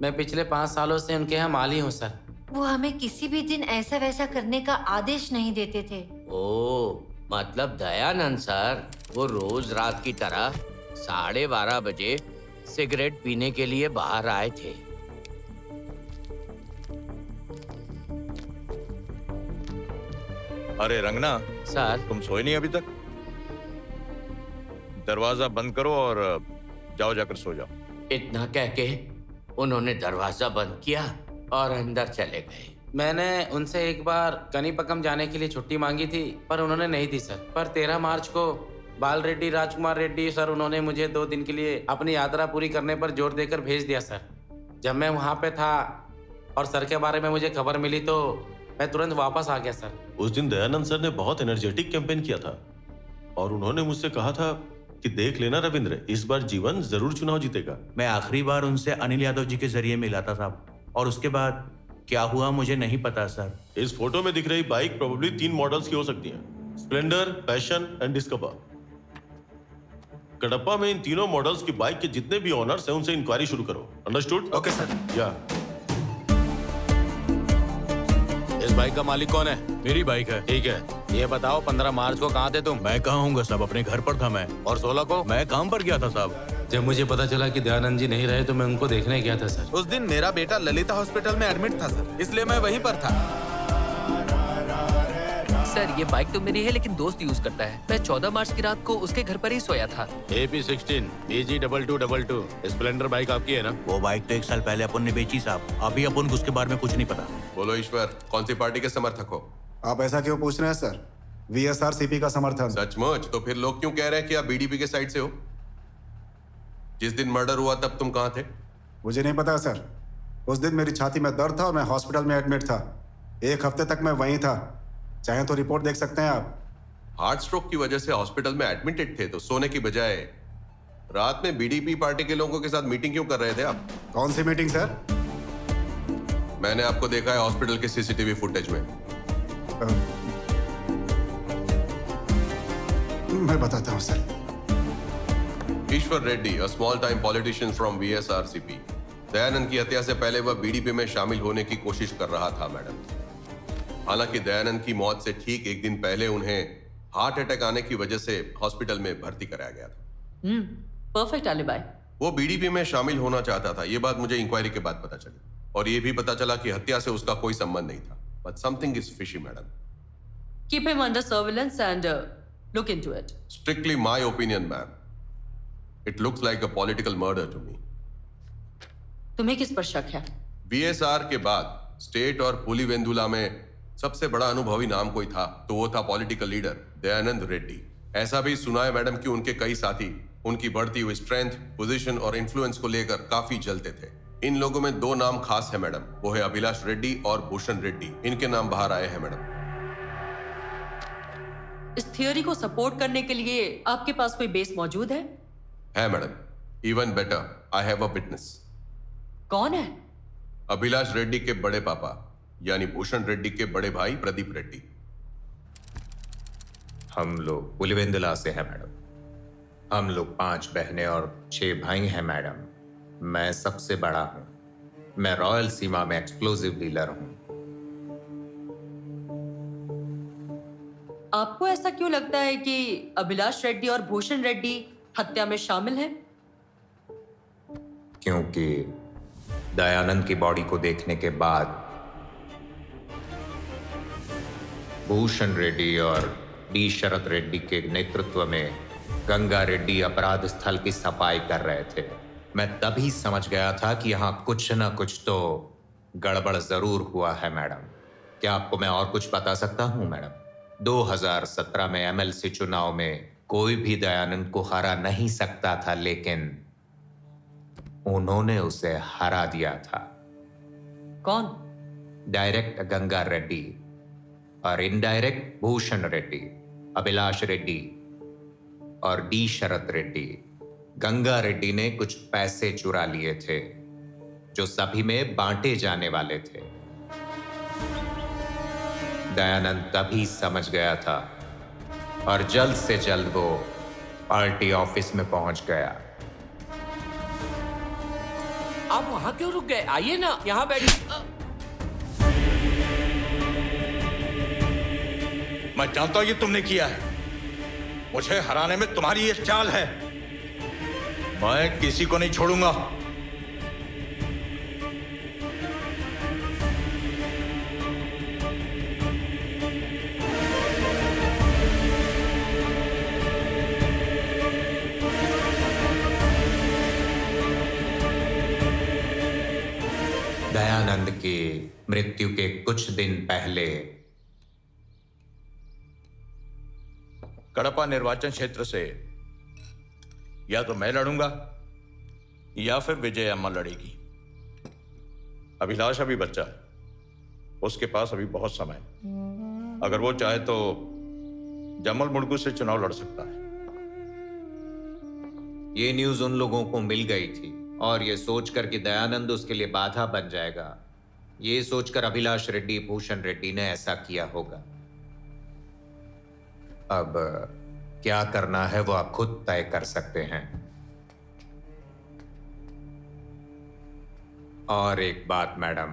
मैं पिछले 5 सालों से उनके यहाँ माली हूँ सर। वो हमें किसी भी दिन ऐसा वैसा करने का आदेश नहीं देते थे। ओ, मतलब दयानंद सर वो रोज रात की तरह 12:30 बजे सिगरेट पीने के लिए बाहर आए थे। अरे रंगना सर, तुम सोए नहीं अभी तक? दरवाजा बंद करो और जाओ, जाकर सो जाओ। इतना कह के उन्होंने दरवाजा बंद किया और अंदर चले गए। मैंने उनसे एक बार कनीपकम जाने के लिए छुट्टी मांगी थी पर उन्होंने नहीं दी सर। पर 13 मार्च को बाल रेड्डी, राजकुमार रेड्डी सर, उन्होंने मुझे 2 दिन के लिए अपनी यात्रा पूरी करने पर जोर देकर भेज दिया सर। जब मैं वहाँ पे था और सर के बारे में मुझे खबर मिली तो मैं तुरंत वापस आ गया सर। उस दिन दयानंद सर ने बहुत एनर्जेटिक कैंपेन किया था और उन्होंने मुझसे कहा था कि देख लेना रविंद्र, इस बार जीवन जरूर चुनाव जीतेगा। मैं आखिरी बार उनसे अनिल यादव जी के जरिए मिला था साहब, और उसके बाद क्या हुआ मुझे नहीं पता सर। इस फोटो में दिख रही बाइक प्रोबेबली 3 मॉडल्स की हो सकती हैं, Splendor, passion and discover. Kadapa में इन तीनों मॉडल्स की बाइक के जितने भी ओनर्स हैं उनसे इंक्वायरी शुरू करो। अंडरस्टूड? Okay sir. या इस बाइक का मालिक कौन है? मेरी बाइक है। ठीक है, ये बताओ 15 मार्च को कहाँ थे तुम? मैं कहाँ हूँगा साहब, अपने घर पर था मैं। और 16 को? मैं काम पर गया था साहब। जब मुझे पता चला कि दयानंद जी नहीं रहे तो मैं उनको देखने गया था सर। उस दिन मेरा बेटा ललिता हॉस्पिटल में एडमिट था सर, इसलिए मैं वहीं पर था। सर ये बाइक तो मेरी है लेकिन दोस्त यूज करता है। मैं 14 मार्च की रात को उसके घर पर ही सोया था। AP16 EG2222 स्प्लेंडर बाइक आपकी है ना? वो बाइक तो 1 साल पहले अपन ने बेची साहब, अभी अपन को उसके बारे में कुछ नहीं पता। बोलो ईश्वर, कौन सी पार्टी के समर्थक हो? आप ऐसा क्यों पूछ रहे हैं सर? VSRCP का समर्थन। सचमुच? तो फिर लोग क्यों कह रहे हैं कि आप BDP के साइड से हो? जिस दिन मर्डर हुआ तब तुम कहाँ थे? मुझे नहीं पता सर। उस दिन मेरी छाती में दर्द था और मैं हॉस्पिटल में एडमिट था। 1 हफ्ते तक मैं वहीं था, चाहे तो रिपोर्ट देख सकते हैं आप। हार्ट स्ट्रोक की वजह से हॉस्पिटल में एडमिटेड थे तो सोने की बजाय रात में BDP पार्टी के लोगों के साथ मीटिंग क्यों कर रहे थे आप? कौन सी मीटिंग सर? मैंने आपको देखा है हॉस्पिटल के CCTV फुटेज में। मैं बताता हूँ sir. Ishwar Reddy, a small time politician from VSRCP। Dayanand की हत्या से पहले वह BDP में शामिल होने की कोशिश कर रहा था मैडम। हालांकि दयानंद की मौत से ठीक 1 दिन पहले उन्हें हार्ट अटैक आने की वजह से हॉस्पिटल में भर्ती कराया गया था। Perfect alibi. वो BDP में शामिल होना चाहता था, ये बात मुझे इंक्वायरी के बाद पता चली, और ये भी पता चला कि हत्या से उसका कोई संबंध नहीं था। But something is fishy madam. Keep him under surveillance and look into it. Strictly my opinion ma'am, it looks like a political murder to me. तुम्हें किस पर शक है? वीएसआर के बाद स्टेट और पुलिवेंदुला में सबसे बड़ा अनुभवी नाम कोई था तो वो था पॉलिटिकल लीडर दयानंद रेड्डी। ऐसा भी सुना है मैडम कि उनके कई साथी उनकी बढ़ती हुई स्ट्रेंथ, पोजीशन और इन्फ्लुएंस को लेकर काफी जलते थे। इन लोगों में दो नाम खास है मैडम, वो है अभिलाष रेड्डी और भूषण रेड्डी। इनके नाम बाहर आए हैं मैडम। इस थियोरी को सपोर्ट करने के लिए आपके पास कोई बेस मौजूद है? है madam, even better, I have a witness. कौन है? अभिलाष रेड्डी के बड़े पापा यानी भूषण रेड्डी के बड़े भाई प्रदीप रेड्डी। हम लोग पुलिवेंदुला से हैं मैडम। हम लोग 5 बहनें और 6 भाई हैं मैडम। मैं सबसे बड़ा हूं। मैं रॉयल सीमा में एक्सप्लोजिव डीलर हूं। आपको ऐसा क्यों लगता है कि अभिलाष रेड्डी और भूषण रेड्डी हत्या में शामिल हैं? क्योंकि दयानंद की बॉडी को देखने के बाद भूषण रेड्डी और डी शरद रेड्डी के नेतृत्व में गंगा रेड्डी अपराध स्थल की सफाई कर रहे थे। मैं तभी समझ गया था कि यहां कुछ न कुछ तो गड़बड़ जरूर हुआ है मैडम। क्या आपको मैं और कुछ बता सकता हूं मैडम? 2017 में एमएलसी चुनाव में कोई भी दयानंद को हरा नहीं सकता था, लेकिन उन्होंने उसे हरा दिया था। कौन? डायरेक्ट गंगा रेड्डी और इनडायरेक्ट भूषण रेड्डी, अभिलाष रेड्डी और डी शरद रेड्डी। गंगा रेड्डी ने कुछ पैसे चुरा लिए थे जो सभी में बांटे जाने वाले थे। दयानंद तभी समझ गया था और जल्द से जल्द वो पार्टी ऑफिस में पहुंच गया। आप वहां क्यों रुक गए? आइए ना, यहाँ बैठिए। मैं जानता हूं ये तुमने किया है। मुझे हराने में तुम्हारी ये चाल है। मैं किसी को नहीं छोड़ूंगा। दयानंद की मृत्यु के कुछ दिन पहले कड़पा निर्वाचन क्षेत्र से या तो मैं लड़ूंगा या फिर विजय अम्मा लड़ेगी। अभिलाष अभी बच्चा है, उसके पास अभी बहुत समय है। अगर वो चाहे तो जमल मुड़गू से चुनाव लड़ सकता है। ये न्यूज उन लोगों को मिल गई थी और ये सोचकर कि दयानंद उसके लिए बाधा बन जाएगा, ये सोचकर अभिलाष रेड्डी, भूषण रेड्डी ने ऐसा किया होगा। अब क्या करना है वो आप खुद तय कर सकते हैं। और एक बात मैडम,